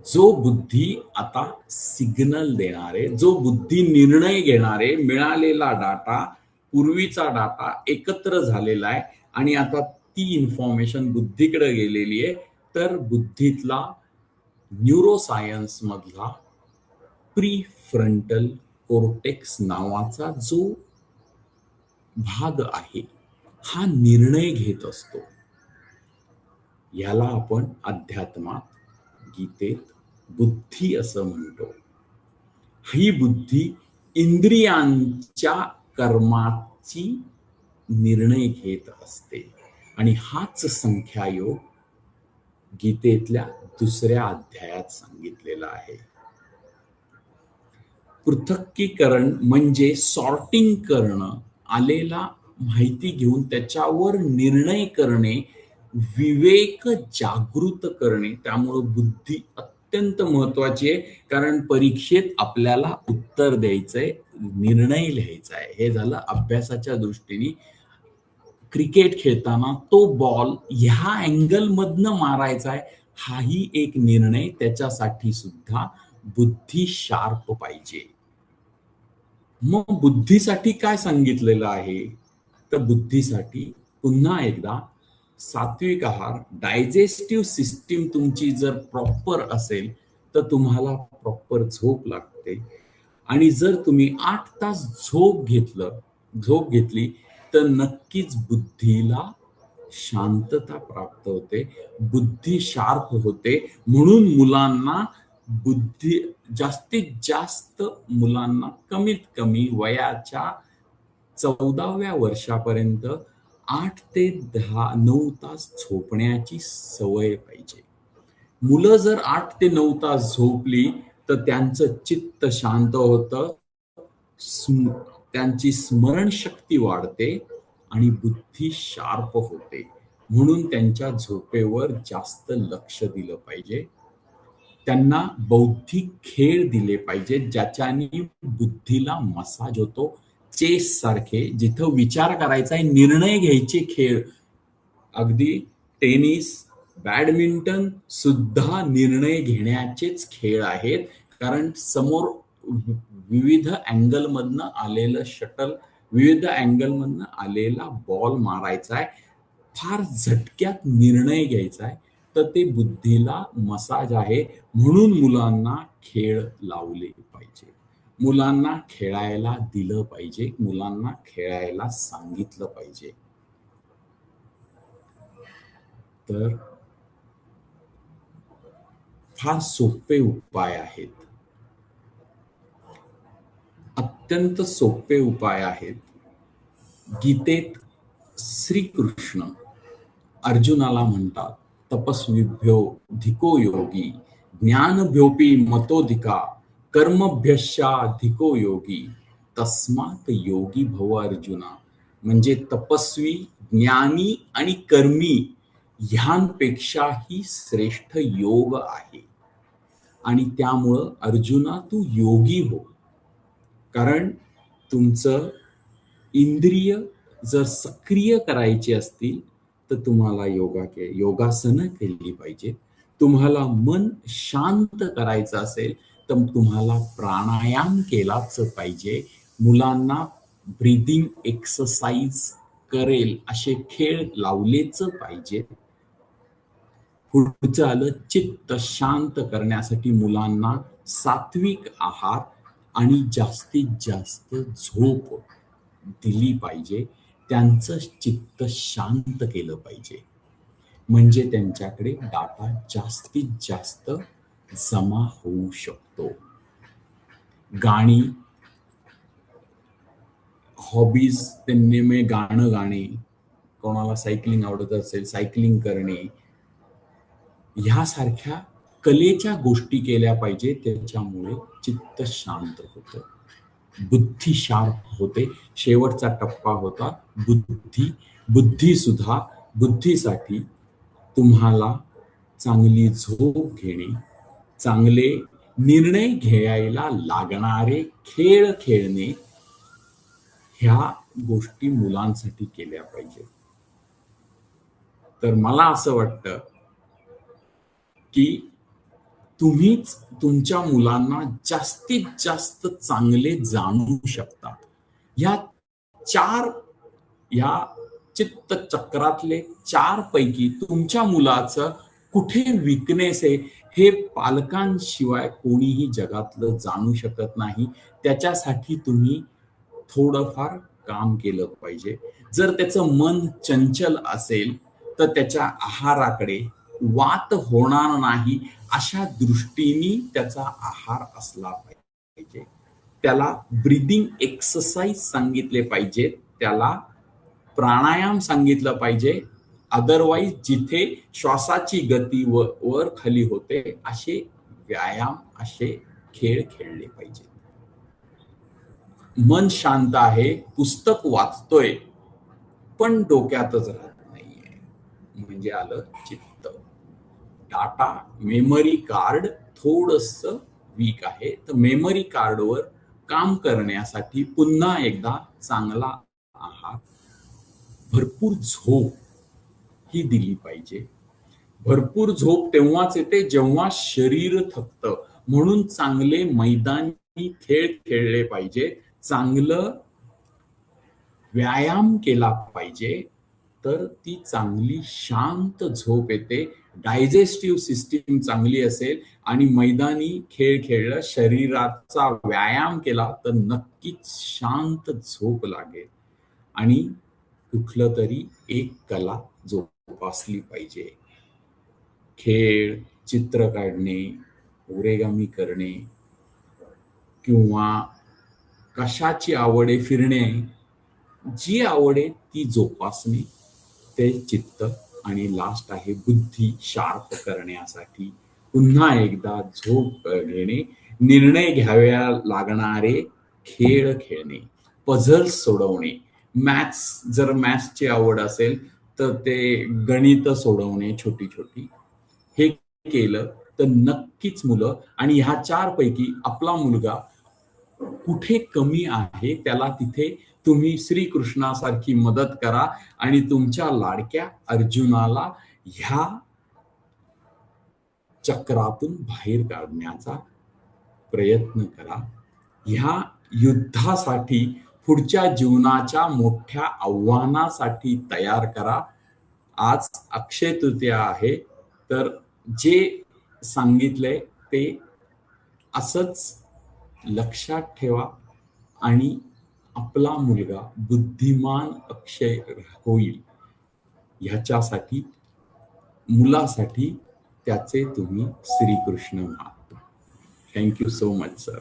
जो बुद्धी आता सिग्नल देणारे, जो बुद्धी निर्णय घेणारे, मिळालेला डाटा, पूर्वीचा डाटा एकत्र झालेला आहे आणि आता ती इन्फॉर्मेशन बुद्धीकडे गेलेली आहे. तर बुद्धीतला न्यूरोसायन्स मधला प्री फ्रंटल कोर्टेक्स नावाचा जो भाग आहे, हा निर्णय घेत असतो. याला आपण अध्यात्मात, गीतेत बुद्धी असं म्हणतो. ही बुद्धी इंद्रियांच्या कर्माची निर्णय घेत असते आणि हाच संख्यायोग गीतेतल्या 2ऱ्या अध्यायात सांगितलेला आहे. पृथक्कीकरण म्हणजे सॉर्टिंग करणं, आलेला माहिती घेऊन त्याच्यावर निर्णय करणे, विवेक जागृत करणे. त्यामुळं बुद्धी अत्यंत महत्वाची आहे, कारण परीक्षेत आपल्याला उत्तर द्यायचंय, निर्णय लिहायचा आहे. हे झालं अभ्यासाच्या दृष्टीने. क्रिकेट खेळताना तो बॉल ह्या अँगल मधनं मारायचा आहे, हाही एक निर्णय. त्याच्यासाठी सुद्धा बुद्धी शार्प पाहिजे. मग बुद्धीसाठी काय सांगितलेलं आहे? तर बुद्धीसाठी पुन्हा एकदा सात्विक आहार, डायजेस्टिव्ह सिस्टीम तुमची जर प्रॉपर असेल तर तुम्हाला प्रॉपर झोप लागते. आणि जर तुम्ही 8 तास झोप घेतली तर नक्कीच बुद्धीला शांतता प्राप्त होते, बुद्धी शार्प होते. म्हणून मुलांना बुद्धी जास्तीत जास्त मुलांना कमीत कमी वयाच्या 14व्या वर्षापर्यंत 8 ते 9 तास झोपण्याची सवय पाहिजे. मुलं जर 8 ते 9 तास झोपली तर त्यांचं चित्त शांत होतं, त्यांची स्मरणशक्ती वाढते आणि बुद्धी शार्प होते. म्हणून त्यांच्या झोपेवर जास्त लक्ष दिलं पाहिजे. त्यांना बौद्धिक खेळ दिले पाहिजे, ज्याच्याने बुद्धीला मसाज होतो. चेस सारखे, जिथं विचार करायचा आहे, निर्णय घ्यायचे खेळ. अगदी टेनिस, बॅडमिंटन सुद्धा निर्णय घेण्याचेच खेळ आहेत, कारण समोर विविध अँगल मधनं आलेलं शटल, विविध अँगल मधनं आलेला बॉल मारायचा आहे, फार झटक्यात निर्णय घ्यायचा आहे. तर ते बुद्धीला मसाज आहे. म्हणून मुलांना खेळ लावले पाहिजे, मुलांना खेळायला दिलं पाहिजे, मुलांना खेळायला सांगितलं पाहिजे. तर फार सोपे उपाय आहेत, अत्यंत सोपे उपाय आहेत. गीतेत श्रीकृष्ण अर्जुनाला म्हणतात, तपस्विभ्यो धिको योगी, ज्ञानभ्योपी मतोधिका, कर्मभ्यश्चाधिको योगी, तस्मात योगी भव अर्जुना. म्हणजे तपस्वी, ज्ञानी आणि कर्मी ह्यांपेक्षाही श्रेष्ठ योग आहे. आणि त्यामुळं अर्जुना तू योगी हो. कारण तुमचं इंद्रिय जर सक्रिय करायची असतील तर तुम्हाला योगासनं केली पाहिजे. तुम्हाला मन शांत करायचं असेल तर तुम्हाला प्राणायाम केलाच पाहिजे. मुलांना ब्रीदिंग एक्सरसाइज करेल असे खेळ लावलेच पाहिजे. पुढचं आलं चित्त शांत करण्यासाठी मुलांना सात्विक आहार आणि जास्तीत जास्त झोप दिली पाहिजे. त्यांचं चित्त शांत केलं पाहिजे. म्हणजे त्यांच्याकडे डाटा जास्तीत जास्त जमा होऊ शकतो. गाणी, हॉबीज त्यांनी मी गाणं गाणे, कोणाला सायकलिंग आवडत असेल सायकलिंग करणे, ह्यासारख्या कलेच्या गोष्टी केल्या पाहिजे. त्याच्यामुळे चित्त शांत होतं, बुद्धी शार्प होते. शेवटचा टप्पा होता बुद्धी. बुद्धीसाठी तुम्हाला चांगली झोप घेणे, चांगले निर्णय घ्यायला लागणारे खेळ खेळणे, ह्या गोष्टी मुलांसाठी केल्या पाहिजे. तर मला असं वाटतं की तुम्हीच तुमच्या मुलांना जास्तीत जास्त चांगले जाणू शकता. ह्या चार ह्या चित्तचक्रातले चार पैकी तुमच्या मुलाचं कुठे विकनेस आहे हे पालकांशिवाय कोणीही जगातलं जाणू शकत नाही. त्याच्यासाठी तुम्ही थोडंफार काम केलं पाहिजे. जर त्याचं मन चंचल असेल तर त्याच्या आहाराकडे वात होणार नाही अशा दृष्टीने त्याचा आहार असला पाहिजे. त्याला ब्रीदिंग एक्सरसाइज सांगितले पाहिजे, त्याला प्राणायाम सांगितलं पाहिजे. अदरवाईज जिथे श्वासाची गती वर खाली होते असे व्यायाम, असे खेळ खेळले पाहिजे. मन शांत आहे, पुस्तक वाचतोय पण डोक्यातच राहत नाहीये, म्हणजे आलं चित्त. डाटा मेमरी कार्ड थोडस वीक आहे. तर मेमरी कार्डवर काम करण्यासाठी पुन्हा एकदा चांगला आहार, भरपूर झोप ही दिली पाहिजे. भरपूर झोप तेव्हाच येते जेव्हा शरीर थकतं. म्हणून चांगले मैदानी खेळ खेळले पाहिजे, चांगलं व्यायाम केला पाहिजे. तर ती चांगली शांत झोप येते. डायजेस्टिव्ह सिस्टीम चांगली असेल आणि मैदानी खेळ खेळलं, शरीराचा व्यायाम केला तर नक्कीच शांत झोप लागेल. आणि कुठलं तरी एक कला जोपासली पाहिजे. खेळ, चित्र काढणे, ओरेगामी करणे, किंवा कशाची आवड आहे, फिरणे, जी आवड आहे ती जोपासणे. ते चित्त आणि लास्ट आहे बुद्धी शार्प करण्यासाठी पुन्हा एकदा झोप घेणे, निर्णय घ्याव्या लागणारे खेळ खेळणे, पझल्स सोडवणे. जर मॅथ्सची आवड असेल तर ते गणित सोडवणे छोटी छोटी, हे केलं तर नक्कीच मुलं. आणि ह्या चार पैकी आपला मुलगा कुठे कमी आहे त्याला तिथे तुम्ही श्रीकृष्णासारखी मदत करा आणि तुमच्या लाडक्या अर्जुनाला ह्या चक्रातून बाहेर काढण्याचा प्रयत्न करा. ह्या युद्धासाठी, पुढच्या जीवनाच्या मोठ्या आव्हानासाठी तयार करा. आज अक्षय तृतीया आहे, तर जे सांगितलंय ते असंच लक्षात ठेवा आणि आपला मुलगा बुद्धिमान अक्षय होईल ह्याच्यासाठी, मुलासाठी त्याचे तुम्ही श्रीकृष्ण व्हा. Thank you so much sir.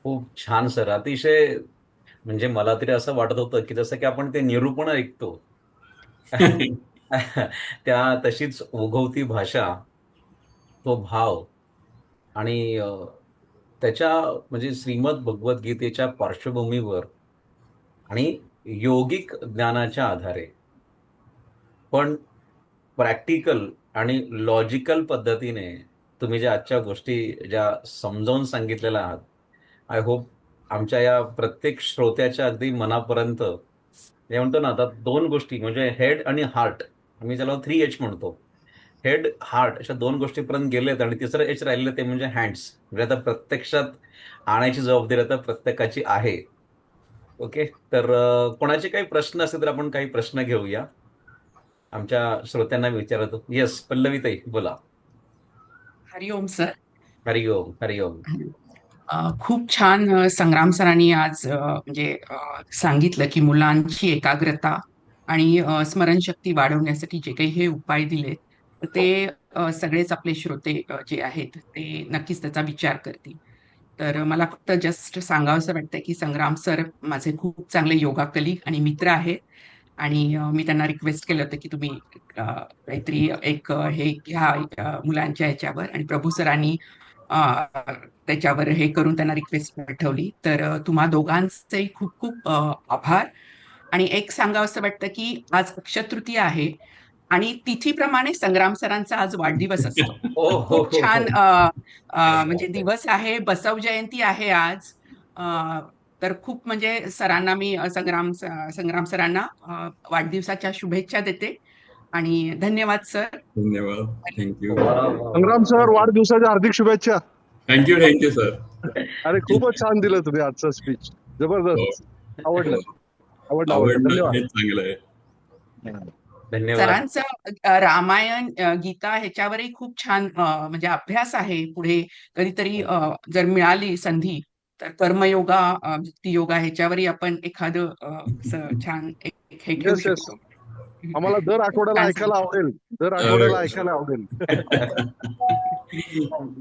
खूप छान सर. अतिशय, म्हणजे मला तरी असं वाटत होतं की जसं की आपण ते निरूपण ऐकतो त्या तशीच ओघवती भाषा, तो भाव, आणि त्याच्या म्हणजे श्रीमद भगवद्गीतेच्या पार्श्वभूमीवर आणि योगिक ज्ञानाच्या आधारे पण प्रॅक्टिकल आणि लॉजिकल पद्धतीने तुम्ही ज्या आजच्या गोष्टी ज्या समजावून सांगितलेल्या आहात, आय होप आमच्या या प्रत्येक श्रोत्याच्या अगदी मनापर्यंत, हे म्हणतो ना, आता दोन गोष्टी म्हणजे हेड आणि हार्ट, आम्ही त्याला 3H म्हणतो. हेड हार्ट अशा दोन गोष्टीपर्यंत गेलेत आणि तिसरं एच राहिलेलं ते म्हणजे हँड्स. म्हणजे आता प्रत्यक्षात आणायची जबाबदारी आता प्रत्येकाची आहे. ओके, तर कोणाचे काही प्रश्न असतील तर आपण काही प्रश्न घेऊया. आमच्या श्रोत्यांना विचारतो. येस, पल्लवी ताई बोला. हरिओम सर. हरिओम हरिओम. खूप छान संग्राम सरांनी आज म्हणजे सांगितलं की मुलांची एकाग्रता आणि स्मरणशक्ती वाढवण्यासाठी जे काही हे उपाय दिलेत, तर ते सगळेच आपले श्रोते जे आहेत ते नक्कीच त्याचा विचार करतील. तर मला फक्त जस्ट सांगावंसं वाटतं की संग्राम सर माझे खूप चांगले योगा कलीग आणि मित्र आहेत. आणि मी त्यांना रिक्वेस्ट केलं होतं की तुम्ही काहीतरी एक हे घ्या मुलांच्या ह्याच्यावर, आणि प्रभू सरांनी अ, त्याच्यावर हे करून त्यांना रिक्वेस्ट पाठवली. तर तुम्हा दोघांचे खूप खूप आभार. आणि एक सांगावंसं वाटतं की आज अक्षय तृतीया आहे आणि तिथीप्रमाणे संग्राम सरांचा आज वाढदिवस असतो. ओ तर हो खूप हो छान हो. क्या म्हणजे बात है. दिवस आहे, बसव जयंती आहे आज. अ, तर खूप म्हणजे सरांना मी संग्राम सरांना वाढदिवसाच्या शुभेच्छा देते आणि धन्यवाद सर. धन्यवाद. थँक्यू. वा वा वा संग्राम वा. सर, वाढदिवसाच्या हार्दिक शुभेच्छा. Thank you sir. अरे खूपच छान दिलं तुम्ही आजचं स्पीच. हो जबरदस्त. आवडलं हो. आवडलं. आवडलं धन्यवाद. हेच चांगलं आहे. धन्यवाद. सरांचं रामायण गीता ह्याच्यावरही खूप छान म्हणजे अभ्यास आहे. पुढे कधीतरी जर मिळाली संधी तर कर्मयोगा, भक्तियोगा ह्याच्यावरही आपण एखादं असं छान एक हे घेऊ येस येस. शकतो. आम्हाला दर खूप आठवड्याला छान ऐकायला सांगितलं. आवडेल. दर आठवड्याला ऐकायला आवडेल.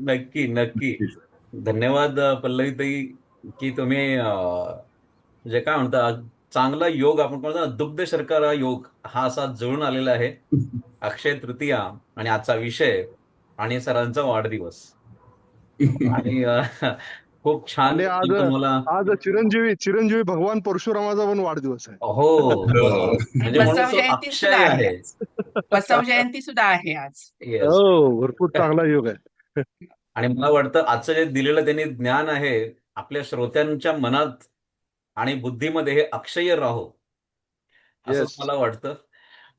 नक्की नक्की. नक्कीच. धन्यवाद पल्लवी ताई, की तुम्ही जे काय म्हणता, चांगला योग आपण म्हणतो ना, दुग्ध शर्करा योग हा असा जुळून आलेला आहे. अक्षय तृतीया आणि आजचा विषय आणि सरांचा वाढदिवस. आणि खूप छान आणि आज मी तुम्हाला. आज चिरंजीवी भगवान परशुरामाचा पण वाढदिवस आहे. हो बरोबर, आणि म्हणजे म्हणून बसव तो जयंती सुद्धा अक्षय आहे आहे. आज. बसव जयंती सुद्धा आहे आज. येस. हो, भरपूर चांगला योग आहे. आणि मला वाटतं आजचं जे दिलेलं त्यांनी ज्ञान आहे आपल्या श्रोत्यांच्या मनात आणि बुद्धीमध्ये हे अक्षय राहो, असंच येस. मला वाटतं.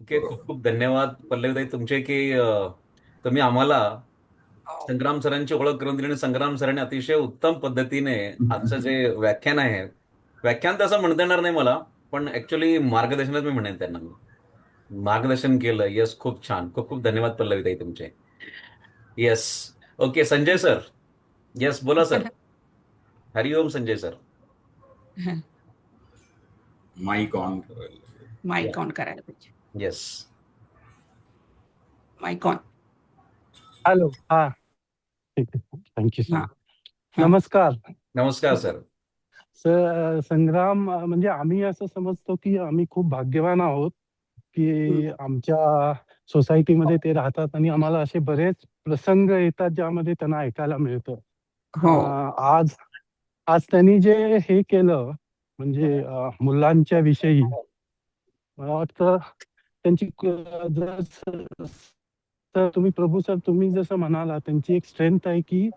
ओके, खूप खूप धन्यवाद पल्लवीताई तुमचे, की तुम्ही आम्हाला हो. संग्राम सरांची ओळख करून दिली आणि संग्राम सरांनी अतिशय उत्तम पद्धतीने आजचं जे व्याख्यान आहे, व्याख्यान तसं म्हणता येणार नाही मला, पण ऍक्च्युली मार्गदर्शनच मी म्हणेन त्यांना. मी मार्गदर्शन केलं. येस, खूप छान. खूप खूप धन्यवाद पल्लवीताई तुमचे. Yes. Okay, Sanjay sir. Yes, बोला सर. हरिओम संजय सर. माईक ऑन करायला. माईक ऑन करायला पाहिजे. येस. Mic on. हॅलो. हा, ठीक आहे. Thank you sir. हा हा. नमस्कार नमस्कार सर. सर. संग्राम म्हणजे आम्ही असं समजतो की आम्ही खूप भाग्यवान आहोत की आमच्या सोसायटीमध्ये ते राहतात आणि आम्हाला असे बरेच प्रसंग येतात ज्यामध्ये त्यांना ऐकायला मिळतं. हो. आज आज त्यांनी जे हे केलं म्हणजे मुलांच्या विषयी मला वाटतं त्यांची तर तुम्ही प्रभू सर तुम्ही जसं म्हणाला त्यांची एक स्ट्रेंथ आहे की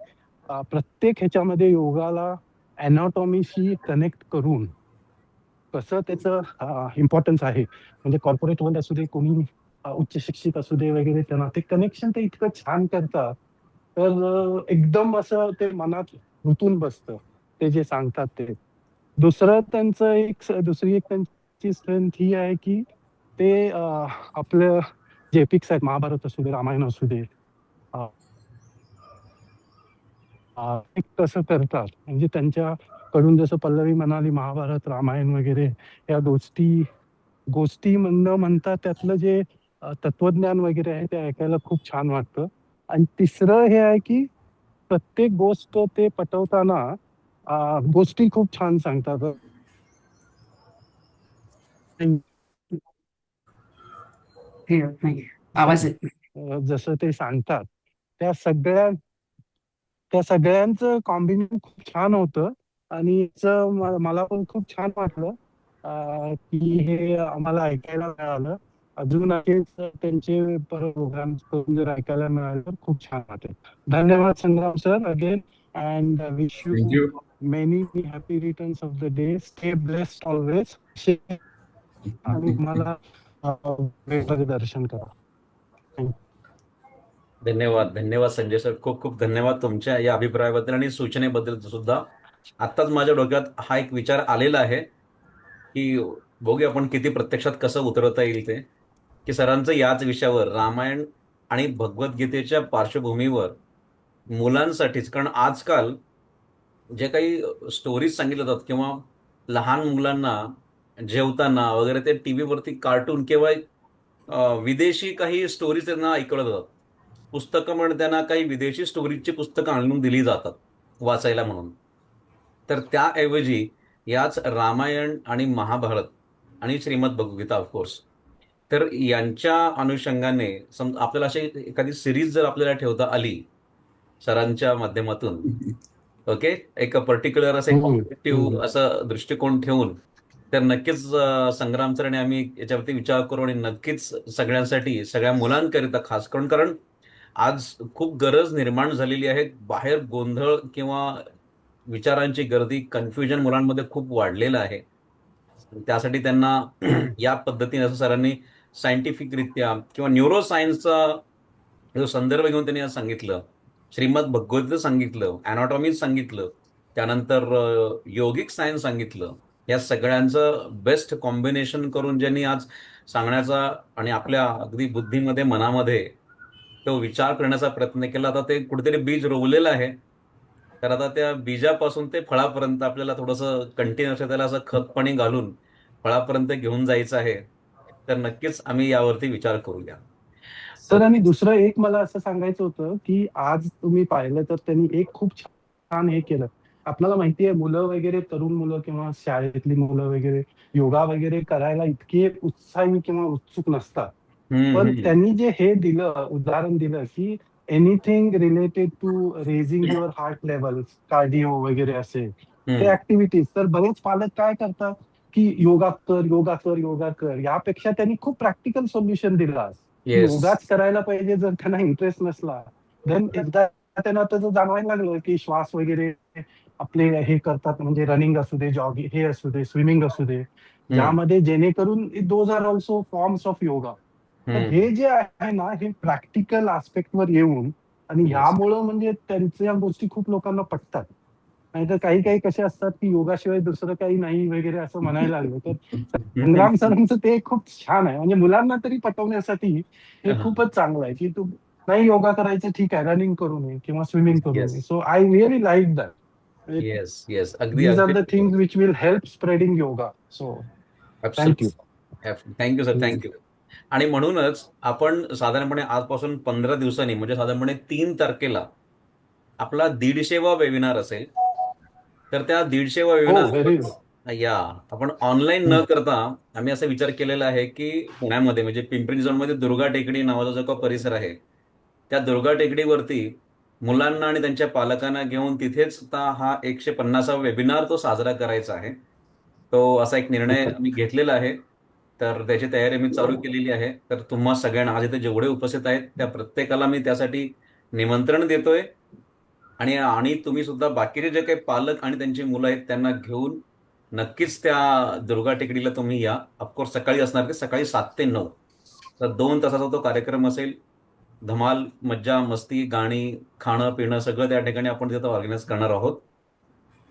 प्रत्येक ह्याच्यामध्ये योगाला अॅनाटॉमीशी कनेक्ट करून कसं त्याचं इम्पॉर्टन्स आहे. म्हणजे कॉर्पोरेट वर्ल्ड असू दे, कोणी उच्च शिक्षित असू दे वगैरे, त्यांना ते कनेक्शन ते इतकं छान करतात. तर एकदम असं ते मनात रुतून बसतं ते जे सांगतात ते. दुसरी एक त्यांची स्ट्रेंथ ही आहे की ते आपलं जे एपिक्स आहेत, महाभारत असू दे, रामायण असू दे, ते कसं करतात. म्हणजे त्यांच्याकडून जसं पल्लवी म्हणाली, महाभारत, रामायण वगैरे या गोष्टी न म्हणता त्यातलं जे तत्वज्ञान वगैरे आहे ते ऐकायला खूप छान वाटतं. आणि तिसरं हे आहे की प्रत्येक गोष्ट ते पटवताना गोष्टी खूप छान सांगतात. हे होत नाही, आवाज येत नाही. जसं ते सांगतात त्या सगळ्या त्या सगळ्यांचं कॉम्बिनेशन खूप छान होतं. आणि मला पण खूप छान वाटलं की हे आम्हाला ऐकायला मिळालं. अजून असेच त्यांचे प्रोग्राम करून जर ऐकायला मिळाले तर खूप छान वाटेल. धन्यवाद Sangram sir again, and wish you thank you. Many happy returns of the day. Stay blessed always. आणि मला वेगवेगळे दर्शन करा. Thank you. धन्यवाद धन्यवाद संजय सर, खूप खूप धन्यवाद तुमच्या या अभिप्रायाबद्दल आणि सूचनेबद्दल सुद्धा. आत्ताच माझ्या डोक्यात हा एक विचार आलेला आहे की बघूया आपण किती प्रत्यक्षात कसं उतरवता येईल ते, की सरांचं याच विषयावर रामायण आणि भगवद्गीतेच्या पार्श्वभूमीवर मुलांसाठीच, कारण आजकाल जे काही स्टोरीज सांगितल्या जातात किंवा लहान मुलांना जेवताना वगैरे ते टीव्हीवरती कार्टून किंवा विदेशी काही स्टोरीज त्यांना ऐकवल्या जातात. पुस्तकं म्हणून त्यांना काही विदेशी स्टोरीजची पुस्तकं आणून दिली जातात वाचायला म्हणून. तर त्याऐवजी याच रामायण आणि महाभारत आणि श्रीमद भगवद्गीता ऑफकोर्स, तर यांच्या अनुषंगाने आपल्याला अशी एखादी सिरीज जर आपल्याला ठेवता आली सरांच्या माध्यमातून, ओके, एक पर्टिक्युलर असं हम्म, कॉम्पिटेटिव्ह असं दृष्टिकोन ठेवून, तर नक्कीच संग्राम सर आणि आम्ही याच्यावरती विचार करू आणि नक्कीच सगळ्यांसाठी, सगळ्या मुलांकरिता खास करून, कारण आज खूप गरज निर्माण झालेली आहे. बाहेर गोंधळ किंवा विचारांची गर्दी, कन्फ्युजन मुलांमध्ये खूप वाढलेलं आहे. त्यासाठी त्यांना या पद्धतीने असं सरांनी सायंटिफिकरित्या किंवा न्यूरो सायन्सचा जो संदर्भ घेऊन त्यांनी आज सांगितलं, श्रीमद भगवद्गीता सांगितलं, अॅनाटॉमी सांगितलं, त्यानंतर योगिक सायन्स सांगितलं, या सगळ्यांचं बेस्ट कॉम्बिनेशन करून ज्यांनी आज सांगण्याचा आणि आपल्या अगदी बुद्धीमध्ये, मनामध्ये तो विचार करण्याचा प्रयत्न केला. आता ते कुठेतरी बीज रोवलेलं आहे, तर आता त्या बीजापासून ते फळापर्यंत आपल्याला थोडंसं कंटिन्युअस त्याला असं खत पाणी घालून फळापर्यंत घेऊन जायचं आहे. तर नक्कीच आम्ही यावरती विचार करूया. सर, आणि दुसरं एक मला असं सांगायचं होतं की आज तुम्ही पाहिलं तर त्यांनी एक खूप छान हे केलं. आपल्याला माहिती आहे मुलं वगैरे, तरुण मुलं किंवा शाळेतली मुलं वगैरे योगा वगैरे करायला इतके उत्साही किंवा उत्सुक नसतात. पण त्यांनी जे हे दिलं, उदाहरण दिलं की anything related to raising your heart level, cardio वगैरे असे ते ऍक्टिव्हिटीज, तर बरेच पालक काय करतात की योगा कर, योगा कर, योगा कर. यापेक्षा त्यांनी खूप प्रॅक्टिकल सोल्युशन दिलं आज. येस, योगाच करायला पाहिजे जर त्यांना इंटरेस्ट नसला, देन एकदा त्यांना त्याचं जाणवायला लागलं की श्वास वगैरे आपले हे करतात, म्हणजे रनिंग असू दे, जॉगिंग हे असू दे, स्विमिंग असू दे, ज्यामध्ये जेणेकरून those are also forms of yoga. तर हे जे आहे ना, हे प्रॅक्टिकल आस्पेक्ट वर येऊन, आणि ह्यामुळं म्हणजे त्यांच्या गोष्टी खूप लोकांना पटतात. नाहीतर काही काही कसे असतात की योगाशिवाय दुसरं काही नाही वगैरे असं म्हणायला लागलं. तर संग्राम सरांचं ते खूप छान आहे, म्हणजे मुलांना तरी पटवण्यासाठी हे खूपच चांगलं आहे की तू नाही योगा करायचं, ठीक आहे, रनिंग करू नये किंवा स्विमिंग करू नये. So I really like that. Yes, yes, अगदी दीज आर द अगदी. Things which will help spreading yoga. So thank you. Thank you sir, thank you. आणि म्हणूनच आपण साधारणपणे आजपासून 15 दिवसांनी, म्हणजे साधारणपणे 3 तारखेला आपला 150वा वेबिनार असेल. तर त्या 150वा वेबिनार या आपण ऑनलाईन न करता आम्ही असा विचार केलेला आहे की पुण्यामध्ये, म्हणजे पिंपरी चिंचवडमध्ये दुर्गा टेकडी नावाचा जो काही परिसर आहे, त्या दुर्गा टेकडीवरती मुलांना आणि त्यांच्या पालकांना घेऊन तिथेच हा 150वा वेबिनार तो साजरा करायचा आहे. तो असा एक निर्णय आम्ही घेतलेला आहे. तर त्याची तयारी आम्ही चालू केलेली आहे. तर तुम्हा सगळ्यांना, आज इथे जेवढे उपस्थित आहेत त्या प्रत्येकाला मी त्यासाठी निमंत्रण देतोय. आणि तुम्ही सुद्धा बाकीचे जे काही पालक आणि त्यांची मुलं आहेत त्यांना घेऊन नक्कीच त्या दुर्गा टेकडीला तुम्ही या. ऑफकोर्स सकाळी असणार, ते सकाळी 7 ते 9, तर 2 तासाचा तो कार्यक्रम असेल. धमाल, मज्जा, मस्ती, गाणी, खाणं पिणं सगळं त्या ठिकाणी आपण तिथं ऑर्गनाईज करणार आहोत.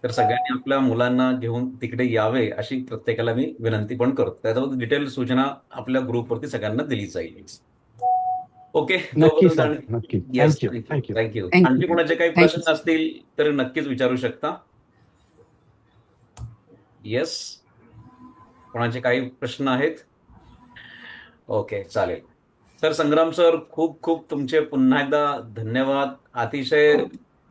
तर सगळ्यांनी आपल्या मुलांना घेऊन तिकडे यावे अशी प्रत्येकाला मी विनंती पण करतो. त्याच्याबद्दल डिटेल सूचना आपल्या ग्रुपवरती सगळ्यांना दिली जाईल. ओके, नक्की सर, नक्की. Yes, thank you. थँक्यू. Thank आणखी you. कोणाचे काही Thank you. प्रश्न असतील तर नक्कीच विचारू शकता. येस, कोणाचे काही प्रश्न आहेत? ओके, चालेल. तर संग्राम सर, खूप खूप तुमचे पुन्हा एकदा धन्यवाद. अतिशय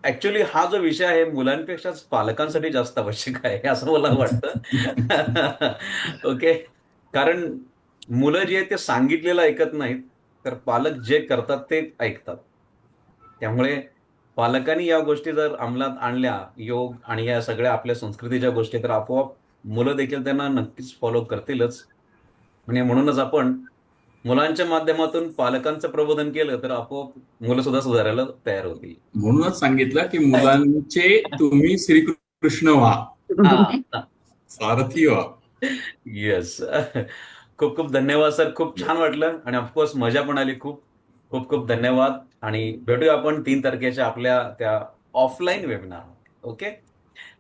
ऍक्च्युली हा जो विषय आहे मुलांपेक्षा पालकांसाठी जास्त आवश्यक आहे असं मला वाटतं. ओके, कारण मुलं जे आहेत ते सांगितलेलं ऐकत नाहीत, तर पालक जे करतात ते ऐकतात. त्यामुळे पालकांनी या गोष्टी जर अंमलात आणल्या, योग आणि या सगळ्या आपल्या संस्कृतीच्या गोष्टी, तर आपोआप मुलं देखील त्यांना नक्कीच फॉलो करतीलच. म्हणजे म्हणूनच आपण मुलांच्या माध्यमातून पालकांचं प्रबोधन केलं तर आपोआप मुलं सुद्धा सुधारायला तयार होतील. म्हणूनच सांगितलं की मुलांचे तुम्ही श्रीकृष्ण व्हा, सारथी व्हा. येस. खूप खूप धन्यवाद सर. खूप छान वाटलं आणि ऑफकोर्स मजा पण आली खूप. खूप खूप धन्यवाद आणि भेटूया आपण 3 तारखेच्या आपल्या त्या ऑफलाईन वेबिनार. ओके.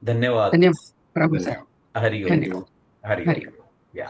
धन्यवाद. धन्यवाद प्रभू सर. हरिओम. धन्यवाद. हरिओम. हरि या.